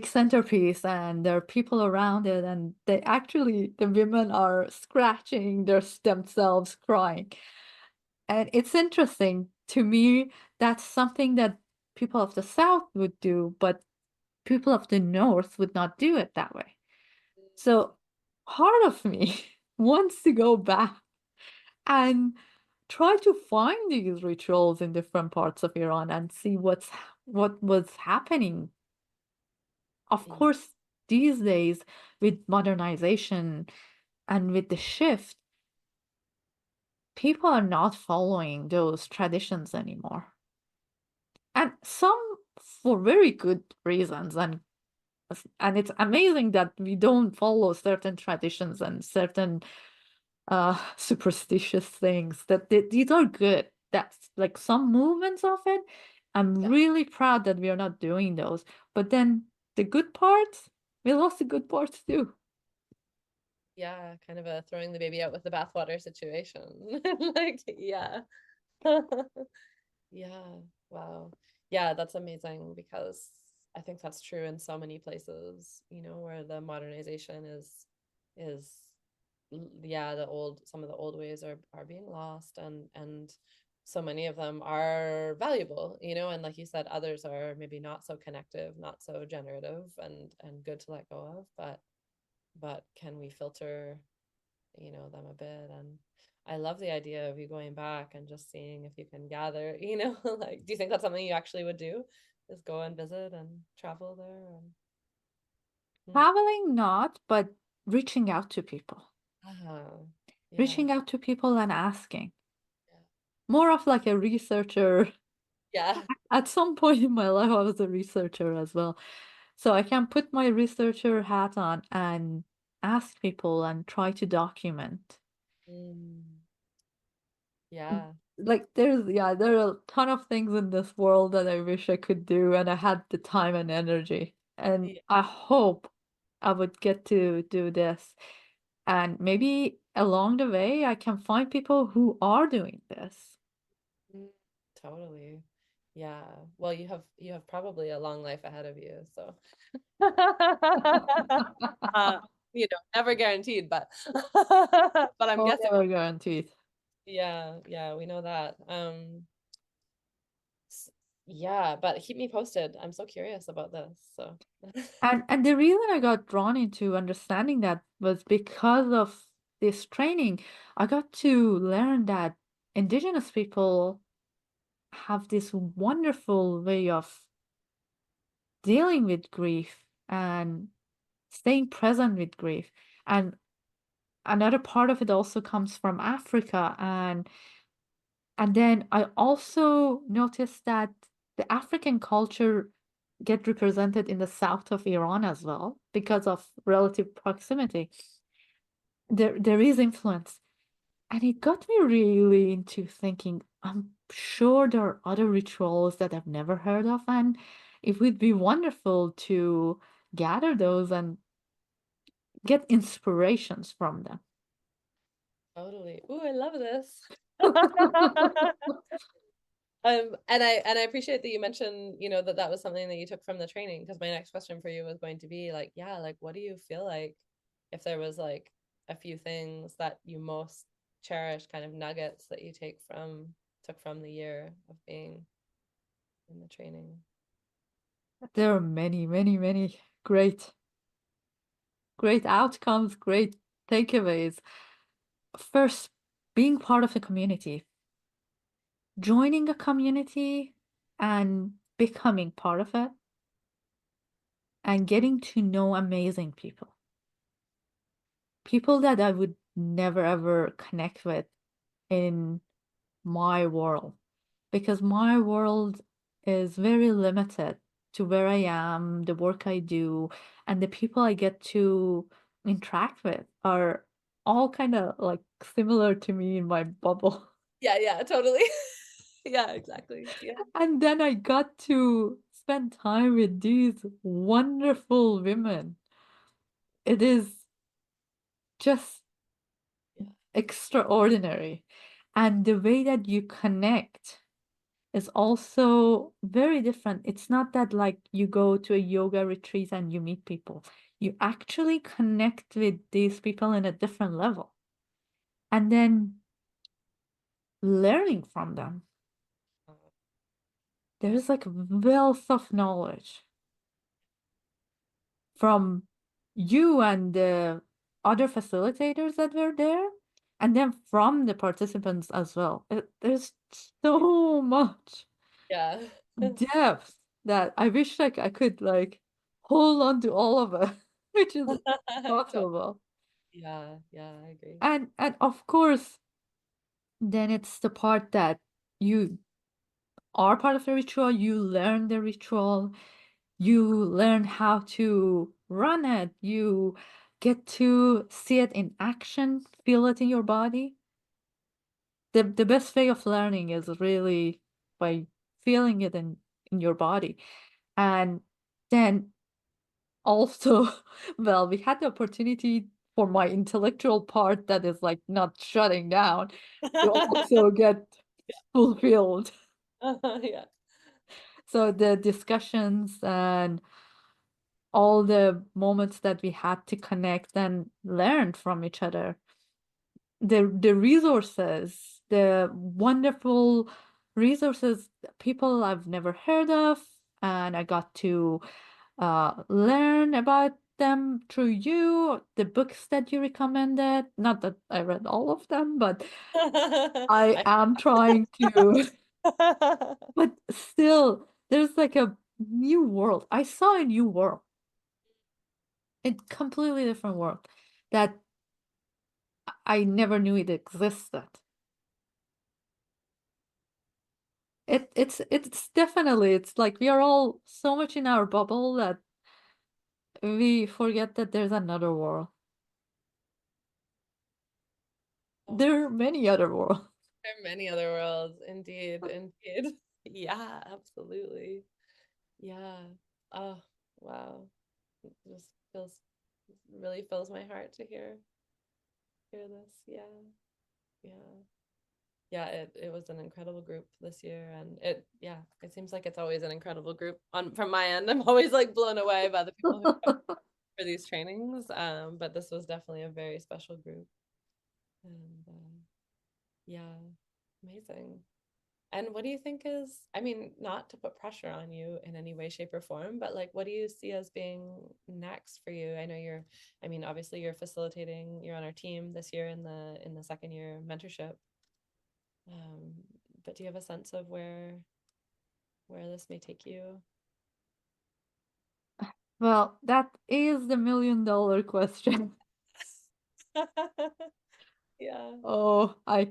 centerpiece and there are people around it and the women are scratching themselves crying, and it's interesting to me. That's something that people of the south would do, but people of the north would not do it that way. So part of me wants to go back and try to find these rituals in different parts of Iran and see what was happening. Of Mhm. course, these days with modernization and with the shift, people are not following those traditions anymore. And some for very good reasons. And it's amazing that we don't follow certain traditions and certain superstitious things these are good. That's like some movements of it. I'm Yeah. really proud that we are not doing those. But then the good parts, we lost the good parts too. Yeah, kind of a throwing the baby out with the bathwater situation. Like, yeah. Yeah. Wow. Yeah, that's amazing because I think that's true in so many places, where the modernization is yeah, some of the old ways are being lost, and so many of them are valuable, and like you said, others are maybe not so connective, not so generative and good to let go of, but can we filter them a bit? And I love the idea of you going back and just seeing if you can gather, like, do you think that's something you actually would do, is go and visit and travel there? Hmm. Traveling not, but reaching out to people. Ah, yeah, Reaching out to people and asking. yeah, more of like a researcher. Yeah. At some point in my life, I was a researcher as well. So I can put my researcher hat on and ask people and try to document. Mm, yeah. Like there are a ton of things in this world that I wish I could do and I had the time and energy. And Yeah. I hope I would get to do this. And maybe along the way I can find people who are doing this. Mm, totally. Yeah. Well, you have probably a long life ahead of you, so uh, never guaranteed, but but I'm Oh, guessing. never guaranteed. Yeah, yeah, we know that. S- yeah, but keep me posted. I'm so curious about this. So And the reason I got drawn into understanding that was because of this training. I got to learn that indigenous people have this wonderful way of dealing with grief and staying present with grief. And another part of it also comes from Africa. And then I also noticed that the African culture get represented in the south of Iran as well because of relative proximity. There is influence. And it got me really into thinking, I'm sure there are other rituals that I've never heard of, and it would be wonderful to gather those and get inspirations from them. totally. Ooh, I love this. And I appreciate that you mentioned, that that was something that you took from the training, because my next question for you was going to be like, yeah, like what do you feel like if there was like a few things that you most cherish, kind of nuggets that you took from the year of being in the training? There are many, many, many great outcomes, great takeaways. First, being part of a community, joining a community and becoming part of it, and getting to know amazing people. People that I would never ever connect with in my world, because my world is very limited to where I am, the work I do, and the people I get to interact with are all kind of like similar to me in my bubble. Yeah, yeah, totally. Yeah, exactly. Yeah. And then I got to spend time with these wonderful women. It is just Yeah. extraordinary. And the way that you connect is also very different. It's not that like you go to a yoga retreat and you meet people. You actually connect with these people in a different level. And then learning from them. There's like wealth of knowledge from you and the other facilitators that were there, and then from the participants as well. There's so much Yeah. depth that I wish like I could like hold on to all of it, which is impossible. Yeah, yeah, I agree. And of course, then it's the part that you are part of the ritual, you learn the ritual, you learn how to run it, you get to see it in action, feel it in your body. The best way of learning is really by feeling it in your body. And then also, well, we had the opportunity for my intellectual part that is like not shutting down to also get fulfilled. Yeah. So the discussions and all the moments that we had to connect and learn from each other, the resources, the wonderful resources, people I've never heard of, and I got to learn about them through you, the books that you recommended. Not that I read all of them, but I I am trying to. But still, there's like a new world. I saw a new world, a completely different world that I never knew it existed. It's definitely, it's like we are all so much in our bubble that we forget that there's another world. Oh, There are many other worlds. there are many other worlds. Indeed, indeed. Yeah, absolutely. Yeah. Oh, wow. It just really fills my heart to hear this. Yeah. Yeah. Yeah, it was an incredible group this year, and it seems like it's always an incredible group on from my end. I'm always like blown away by the people who come for these trainings. But this was definitely a very special group. And yeah, amazing. And what do you think is, I mean, not to put pressure on you in any way, shape, or form, but like, what do you see as being next for you? I know I mean, obviously you're facilitating, you're on our team this year in the second year mentorship. Um, but do you have a sense of where this may take you? Well, that is the million-dollar question. Yeah. Oh, I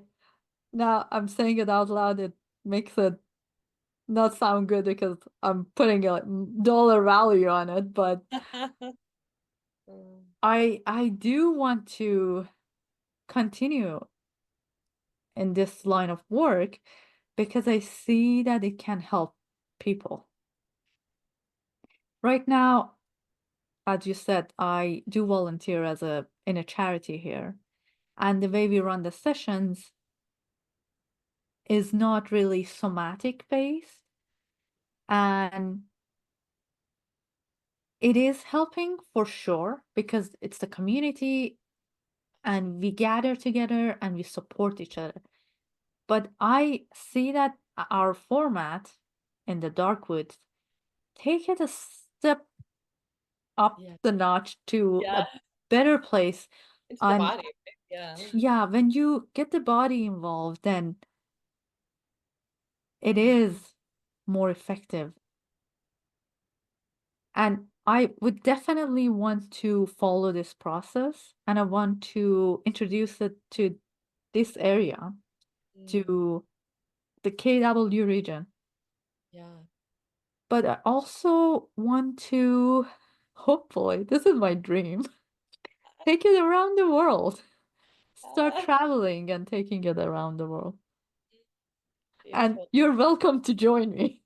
now I'm saying it out loud. It makes it not sound good because I'm putting a dollar value on it, but Mm, I do want to continue in this line of work because I see that it can help people. Right now, as you said, I do volunteer as a in a charity here. And the way we run the sessions is not really somatic based. And it is helping for sure because it's the community and we gather together and we support each other. But I see that our format in the dark woods take it a step up yeah. the notch to Yeah. a better place. Into the And body, right? Yeah. yeah, when you get the body involved, then it Mm, is more effective. And I would definitely want to follow this process and I want to introduce it to this area, mm, to the KW region. yeah. But I also want to, hopefully, this is my dream, take it around the world. Start Yeah. traveling and taking it around the world. And Beautiful. you're welcome to join me.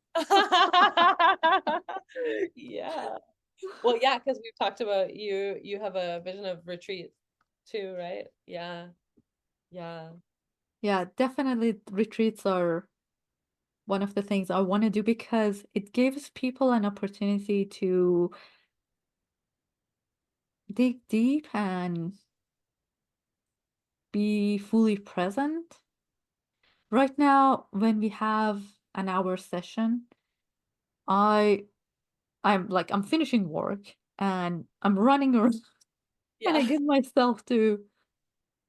Yeah. Well, yeah, because we've talked about you have a vision of retreat too, right? Yeah. Yeah. Yeah, definitely retreats are one of the things I want to do because it gives people an opportunity to dig deep and be fully present. Right now, when we have an hour session, I I'm finishing work and I'm running around and I Yeah. give myself to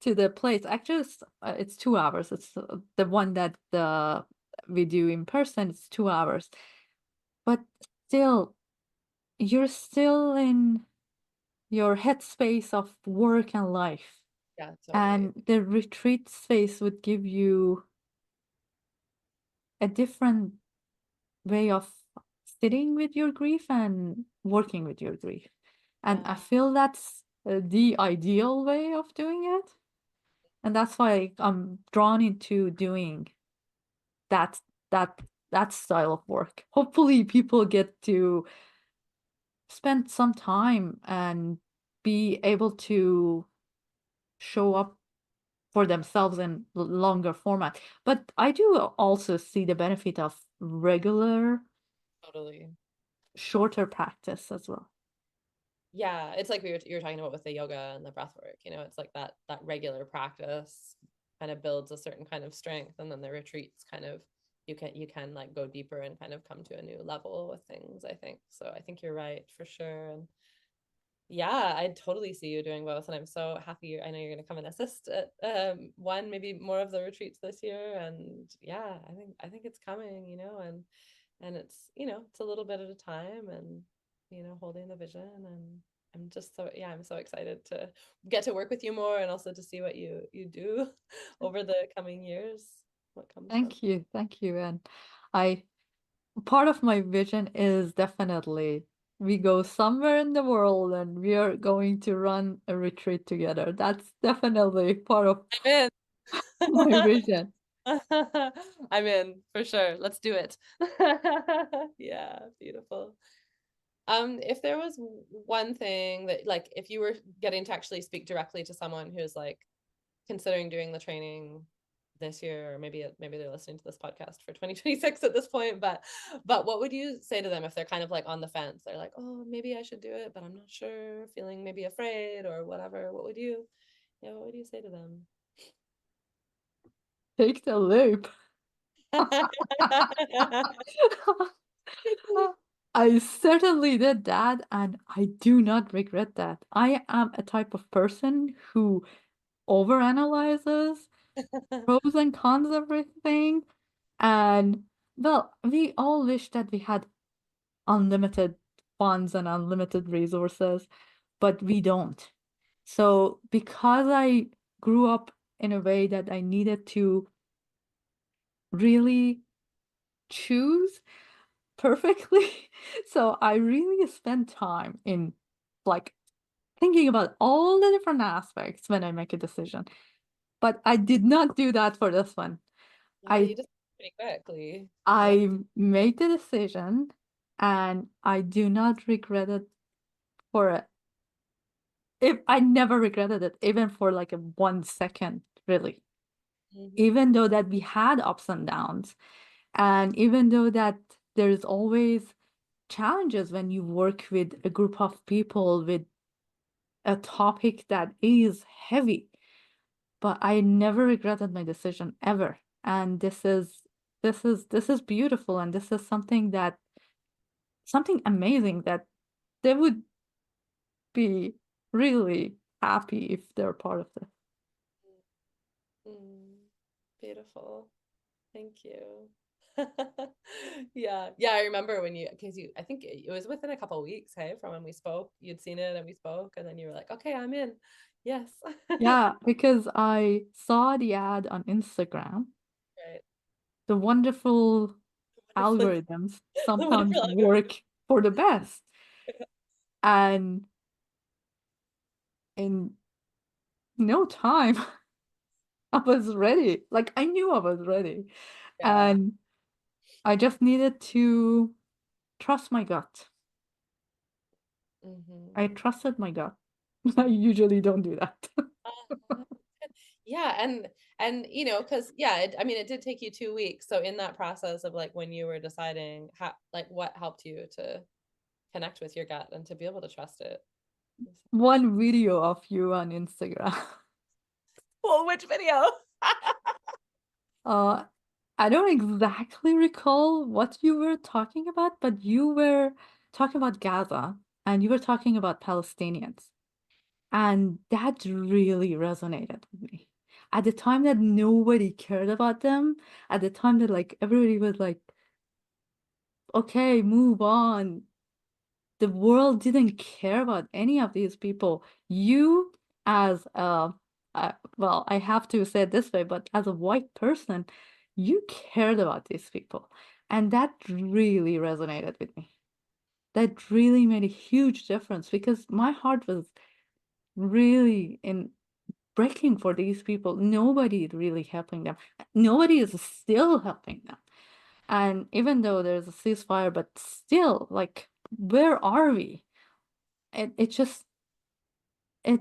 the place. Actually, it's 2 hours. It's the one that we do in person. It's 2 hours, but still, you're still in your headspace of work and life. Yeah, totally. And the retreat space would give you a different way of sitting with your grief and working with your grief. And I Yeah. feel that's the ideal way of doing it. And that's why I'm drawn into doing that that that style of work. Hopefully people get to spend some time and be able to show up for themselves in longer format. But I do also see the benefit of regular, Totally. shorter practice as well. Yeah, it's like you were talking about with the yoga and the breath work, it's like that regular practice kind of builds a certain kind of strength, and then the retreats kind of you can like go deeper and kind of come to a new level with things, I think. So I think you're right for sure. And yeah, I totally see you doing both, and I'm so happy. I know you're going to come and assist at one, maybe more of the retreats this year. And yeah, I think it's coming, and it's a little bit at a time, and holding the vision. And I'm so excited to get to work with you more, and also to see what you do over the coming years, what comes from. Thank you. Thank you. And I part of my vision is definitely we go somewhere in the world and we are going to run a retreat together. That's definitely part of I'm my in. vision. I'm in for sure. Let's do it. Yeah, beautiful. If there was one thing that, like, if you were getting to actually speak directly to someone who's like considering doing the training this year, or maybe they're listening to this podcast for 2026 at this point, but what would you say to them if they're kind of like on the fence? They're like, oh, maybe I should do it, but I'm not sure, feeling maybe afraid or whatever. What would you say to them? Take the leap. I certainly did that, and I do not regret that. I am a type of person who overanalyzes pros and cons of everything. And well, we all wish that we had unlimited funds and unlimited resources, but we don't. So because I grew up in a way that I needed to really choose perfectly, so I really spent time in like thinking about all the different aspects when I make a decision. But I did not do that for this one. Yeah, I you just pretty quickly. Yeah. I made the decision and I do not regret it for it. If I never regretted it, even for like a 1 second, really. Hmm. Even though that we had ups and downs, and even though that there's always challenges when you work with a group of people with a topic that is heavy, but I never regretted my decision ever. And this is beautiful, and this is something amazing that they would be really happy if they're part of this. Mm, beautiful. Thank you. Yeah. Yeah, I remember when because I think it was within a couple of weeks, hey, from when we spoke. You'd seen it and we spoke, and then you were like, okay, I'm in. Yes. Yeah, because I saw the ad on Instagram. Right. The wonderful Wonderful. algorithms The sometimes wonderful algorithm. work for the best. And in no time, I was ready. Like I knew I was ready. Yeah. And I just needed to trust my gut. I Hmm. trusted my gut. I usually don't do that. Yeah, and because yeah, I mean, it did take you 2 weeks. So in that process of like when you were deciding how, like, what helped you to connect with your gut and to be able to trust it? One video of you on Instagram. Well, which video? Uh, I don't exactly recall what you were talking about, but you were talking about Gaza and you were talking about Palestinians. And that really resonated with me. At the time that nobody cared about them, at the time that like everybody was like, okay, move on. The world didn't care about any of these people. You, as well, I have to say it this way, but as a white person, you cared about these people. And that really resonated with me. That really made a huge difference because my heart was really in breaking for these people. Nobody is really helping them. Nobody is still helping them. And even though there's a ceasefire, but still, like, where are we? It just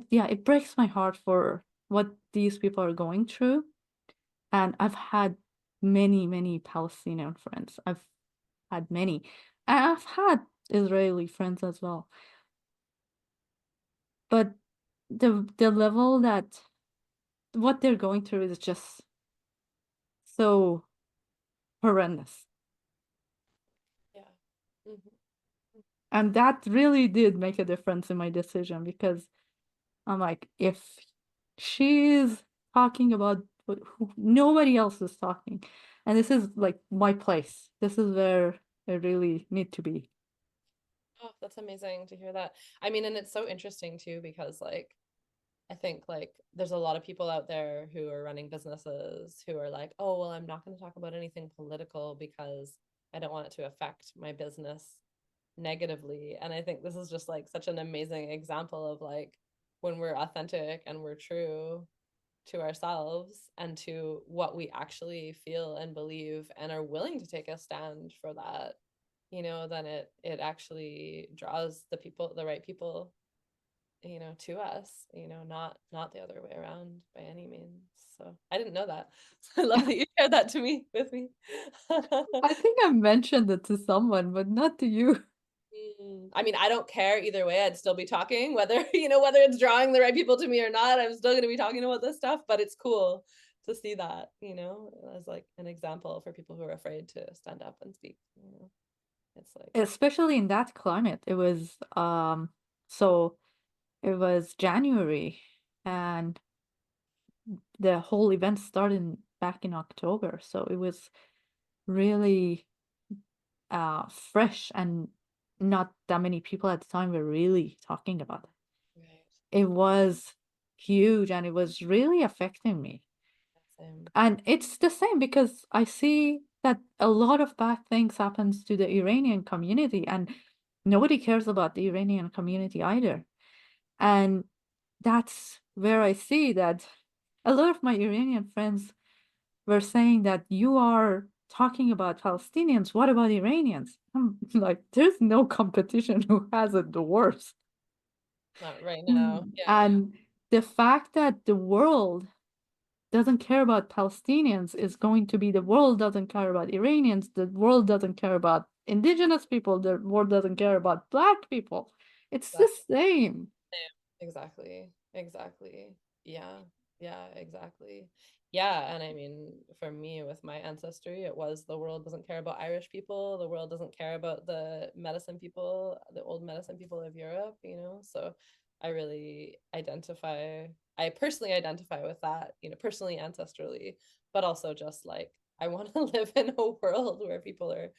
yeah, it breaks my heart for what these people are going through. And I've had many, many Palestinian friends. I've had many. And I've had Israeli friends as well. But the level that what they're going through is just so horrendous. Yeah. Mhm. And that really did make a difference in my decision because I'm like, if she's talking about what nobody else is talking, and this is like my place, this is where I really need to be. Oh, that's amazing to hear that. I mean, and it's so interesting too because like I think like there's a lot of people out there who are running businesses who are like, oh, well, I'm not going to talk about anything political because I don't want it to affect my business negatively. And I think this is just like such an amazing example of like when we're authentic and we're true to ourselves and to what we actually feel and believe and are willing to take a stand for that, then it actually draws the right people, to us, not the other way around by any means. So I didn't know that. So I love that you shared that to me with me. I think I mentioned it to someone, but not to you. I mean, I don't care either way. I'd still be talking, whether, whether it's drawing the right people to me or not. I'm still going to be talking about this stuff, but it's cool to see that, as like an example for people who are afraid to stand up and speak. It's like, Especially in that climate. So it was January and the whole event started back in October. So it was really fresh and not that many people at the time were really talking about it. right. It was huge and it was really affecting me. Same. And it's the same because I see that a lot of bad things happens to the Iranian community and nobody cares about the Iranian community either. And that's where I see that a lot of my Iranian friends were saying that you are talking about Palestinians. What about Iranians? I'm like, there's no competition who has it the worst. Not right now. Yeah. And the fact that the world doesn't care about Palestinians is going to be the world doesn't care about Iranians, the world doesn't care about indigenous people, the world doesn't care about black people. It's the Exactly. same. Exactly. Exactly. Yeah. Yeah, exactly. Yeah, and I mean, for me with my ancestry, it was the world doesn't care about Irish people, the world doesn't care about the medicine people, the old medicine people of Europe. So I personally identify with that, personally ancestrally, but also just like I want to live in a world where people are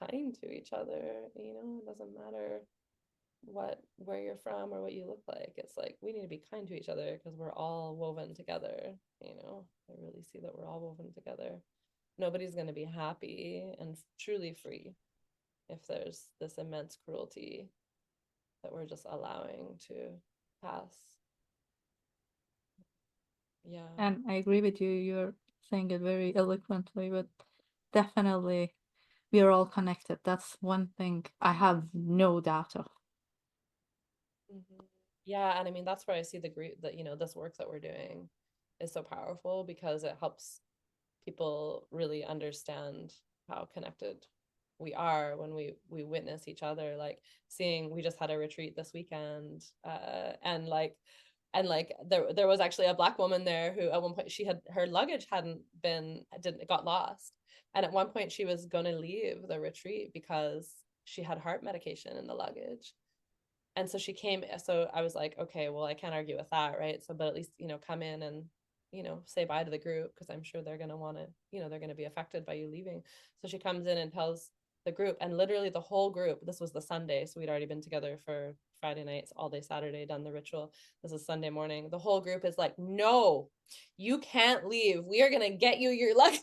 kind to each other. It doesn't matter where you're from or what you look like. It's like we need to be kind to each other because we're all woven together. I really see that we're all woven together. Nobody's going to be happy and truly free if there's this immense cruelty that we're just allowing to pass. Yeah. And I agree with you. You're saying it very eloquently, but definitely we are all connected. That's one thing I have no doubt of. Mhm. Yeah, and I mean that's where I see the group that this work that we're doing is so powerful because it helps people really understand how connected we are when we witness each other, like seeing we just had a retreat this weekend, and there was actually a black woman there who at one point she had her luggage hadn't been didn't got lost, and at one point she was going to leave the retreat because she had heart medication in the luggage. And so she came, so I was like, okay, well, I can't argue with that, right? So but at least come in and say bye to the group because I'm sure they're going to want to, they're going to be affected by you leaving. So she comes in and tells the group, and literally the whole group, this was the Sunday, so we'd already been together for Friday nights, all day Saturday, done the ritual. This is Sunday morning. The whole group is like, no, you can't leave, we are going to get you your luggage.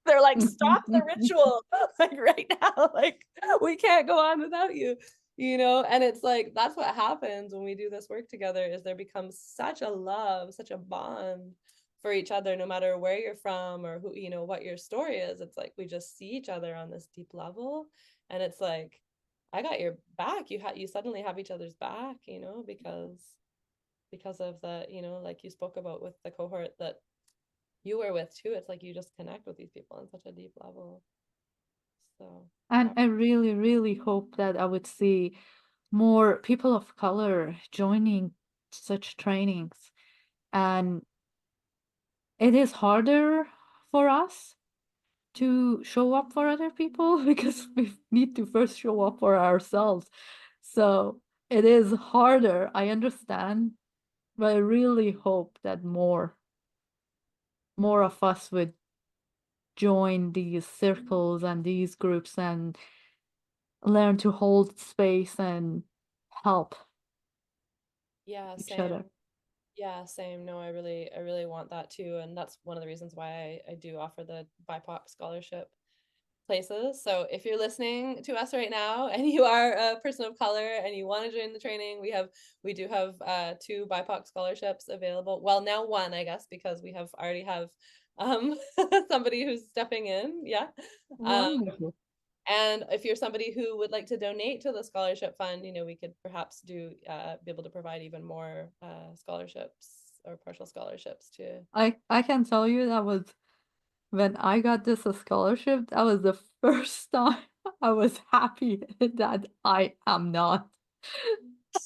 They're like, stop the ritual like right now, like we can't go on without you. And it's like that's what happens when we do this work together, is there becomes such a love, such a bond for each other, no matter where you're from or who, what your story is. It's like we just see each other on this deep level, and it's like I got your back. You suddenly have each other's back, because of the, like you spoke about with the cohort that you were with too. It's like you just connect with these people on such a deep level. So And I really, really hope that I would see more people of color joining such trainings. And it is harder for us to show up for other people because we need to first show up for ourselves. So it is harder, I understand, but I really hope that more of us would join these circles and these groups and learn to hold space and help yeah, each same. other. Yeah, same. No, I really want that too. And that's one of the reasons why I do offer the BIPOC scholarship places. So if you're listening to us right now and you are a person of color and you want to join the training, we do have two BIPOC scholarships available. Well, now one, I guess, because we have already have um somebody who's stepping in. Yeah. Um, Wonderful. and if you're somebody who would like to donate to the scholarship fund, you know, we could perhaps do be able to provide even more scholarships or partial scholarships to. I can tell you that was when I got this a scholarship, that was the first time I was happy that I am not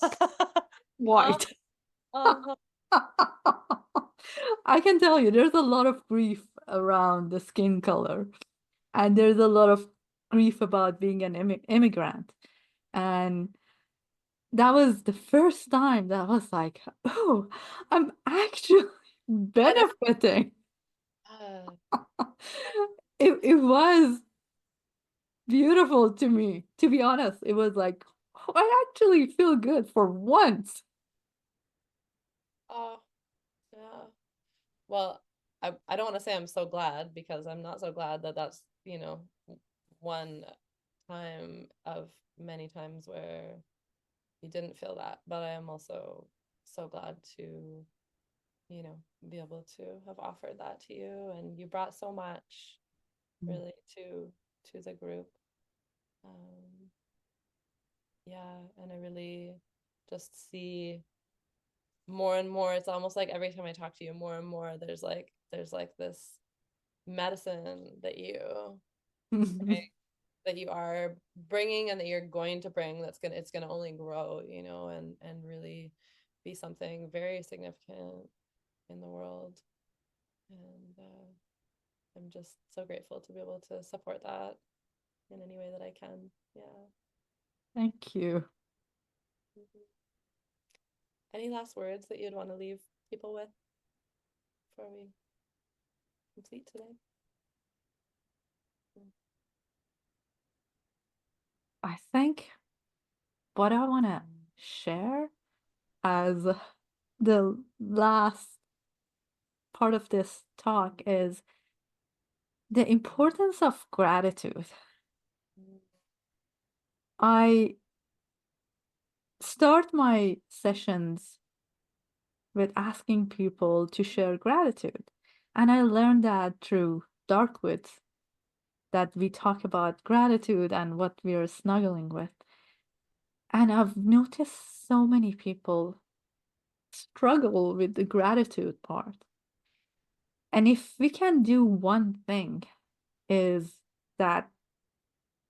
Oh, white. oh, I can tell you there's a lot of grief around the skin color, and there's a lot of grief about being an immigrant. And that was the first time that I was like, oh, I'm actually benefit. benefiting. Uh, It was beautiful to me, to be honest. It was like, oh, I actually feel good for once. oh, yeah. Well, I don't want to say I'm so glad because I'm not so glad that that's, you know, one time of many times where you didn't feel that. But I am also so glad to, you know, be able to have offered that to you. And you brought so much really to the group. Um, yeah, and I really just see more and more. It's almost like every time I talk to you, more and more, there's like this medicine that you are bringing and that you're going to bring that's gonna it's gonna only grow, you know, and really be something very significant in the world. And I'm just so grateful to be able to support that in any way that I can. Yeah. Thank you. Mhm. Any last words that you'd want to leave people with before we complete today? I think what I want to share as the last part of this talk is the importance of gratitude. Mm. I start my sessions with asking people to share gratitude. And I learned that through Darkwoods, that we talk about gratitude and what we are snuggling with. And I've noticed so many people struggle with the gratitude part. And if we can do one thing, is that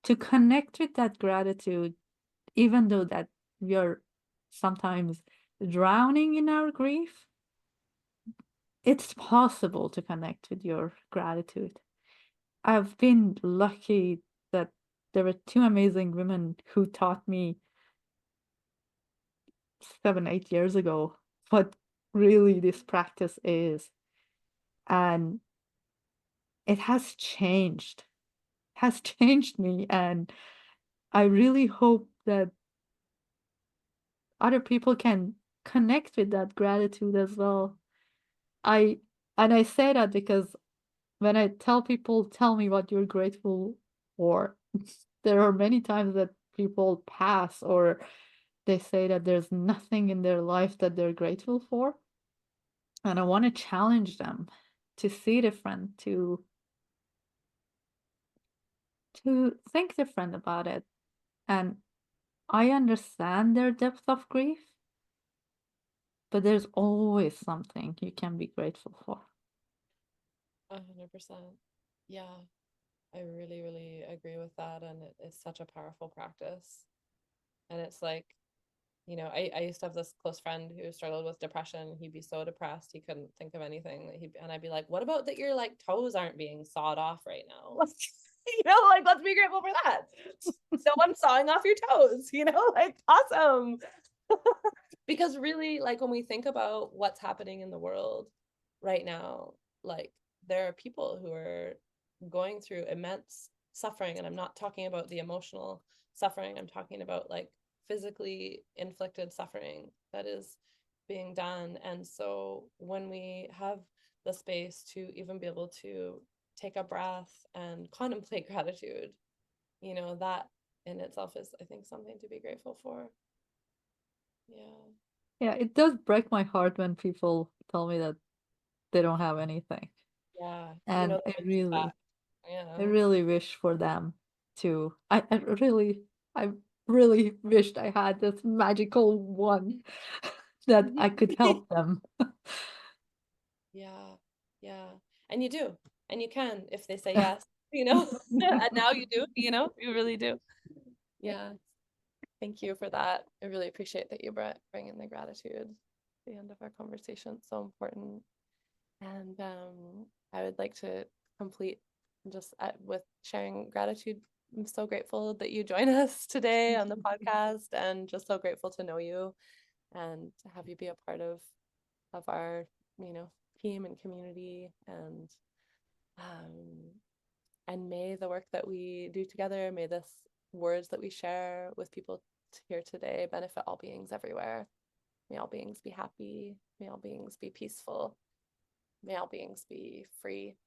to connect with that gratitude, even though that we are sometimes drowning in our grief, it's possible to connect with your gratitude. I've been lucky that there were two amazing women who taught me 7, 8 years ago what really this practice is. And it has changed me. And I really hope that other people can connect with that gratitude as well. I and I say that because when I tell people, tell me what you're grateful for, there are many times that people pass or they say that there's nothing in their life that they're grateful for. And I want to challenge them to see different, to think different about it. And I understand their depth of grief, but there's always something you can be grateful for. 100%. Yeah, I really, really agree with that. And it's such a powerful practice. And it's like, you know, I used to have this close friend who struggled with depression. He'd be so depressed he couldn't think of anything. And I'd be like, what about that your like toes aren't being sawed off right now? You know, like let's be grateful for that. No one's sawing off your toes, you know, like awesome. Because really, like when we think about what's happening in the world right now, like there are people who are going through immense suffering. And I'm not talking about the emotional suffering, I'm talking about like physically inflicted suffering that is being done. And so when we have the space to even be able to take a breath and contemplate gratitude, you know, that in itself is, I think, something to be grateful for. Yeah. Yeah, it does break my heart when people tell me that they don't have anything. Yeah. You know, And the wind is back. I Yeah. really wish for them to. I really wished I had this magical one that I could help them. Yeah. Yeah. And you do. And you can if they say yes, you know. And now you do, you know, you really do. Yeah. Thank you for that. I really appreciate that you bring in the gratitude at the end of our conversation. It's so important. And I would like to complete just with sharing gratitude. I'm so grateful that you join us today on the podcast, and just so grateful to know you and to have you be a part of our, you know, team and community. Um, and may the work that we do together, may this words that we share with people here today benefit all beings everywhere. May all beings be happy. May all beings be peaceful. May all beings be free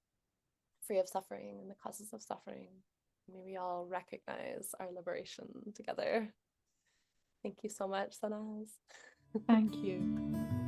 of suffering and the causes of suffering. May we all recognize our liberation together. Thank you so much, Sanaz. Thank you.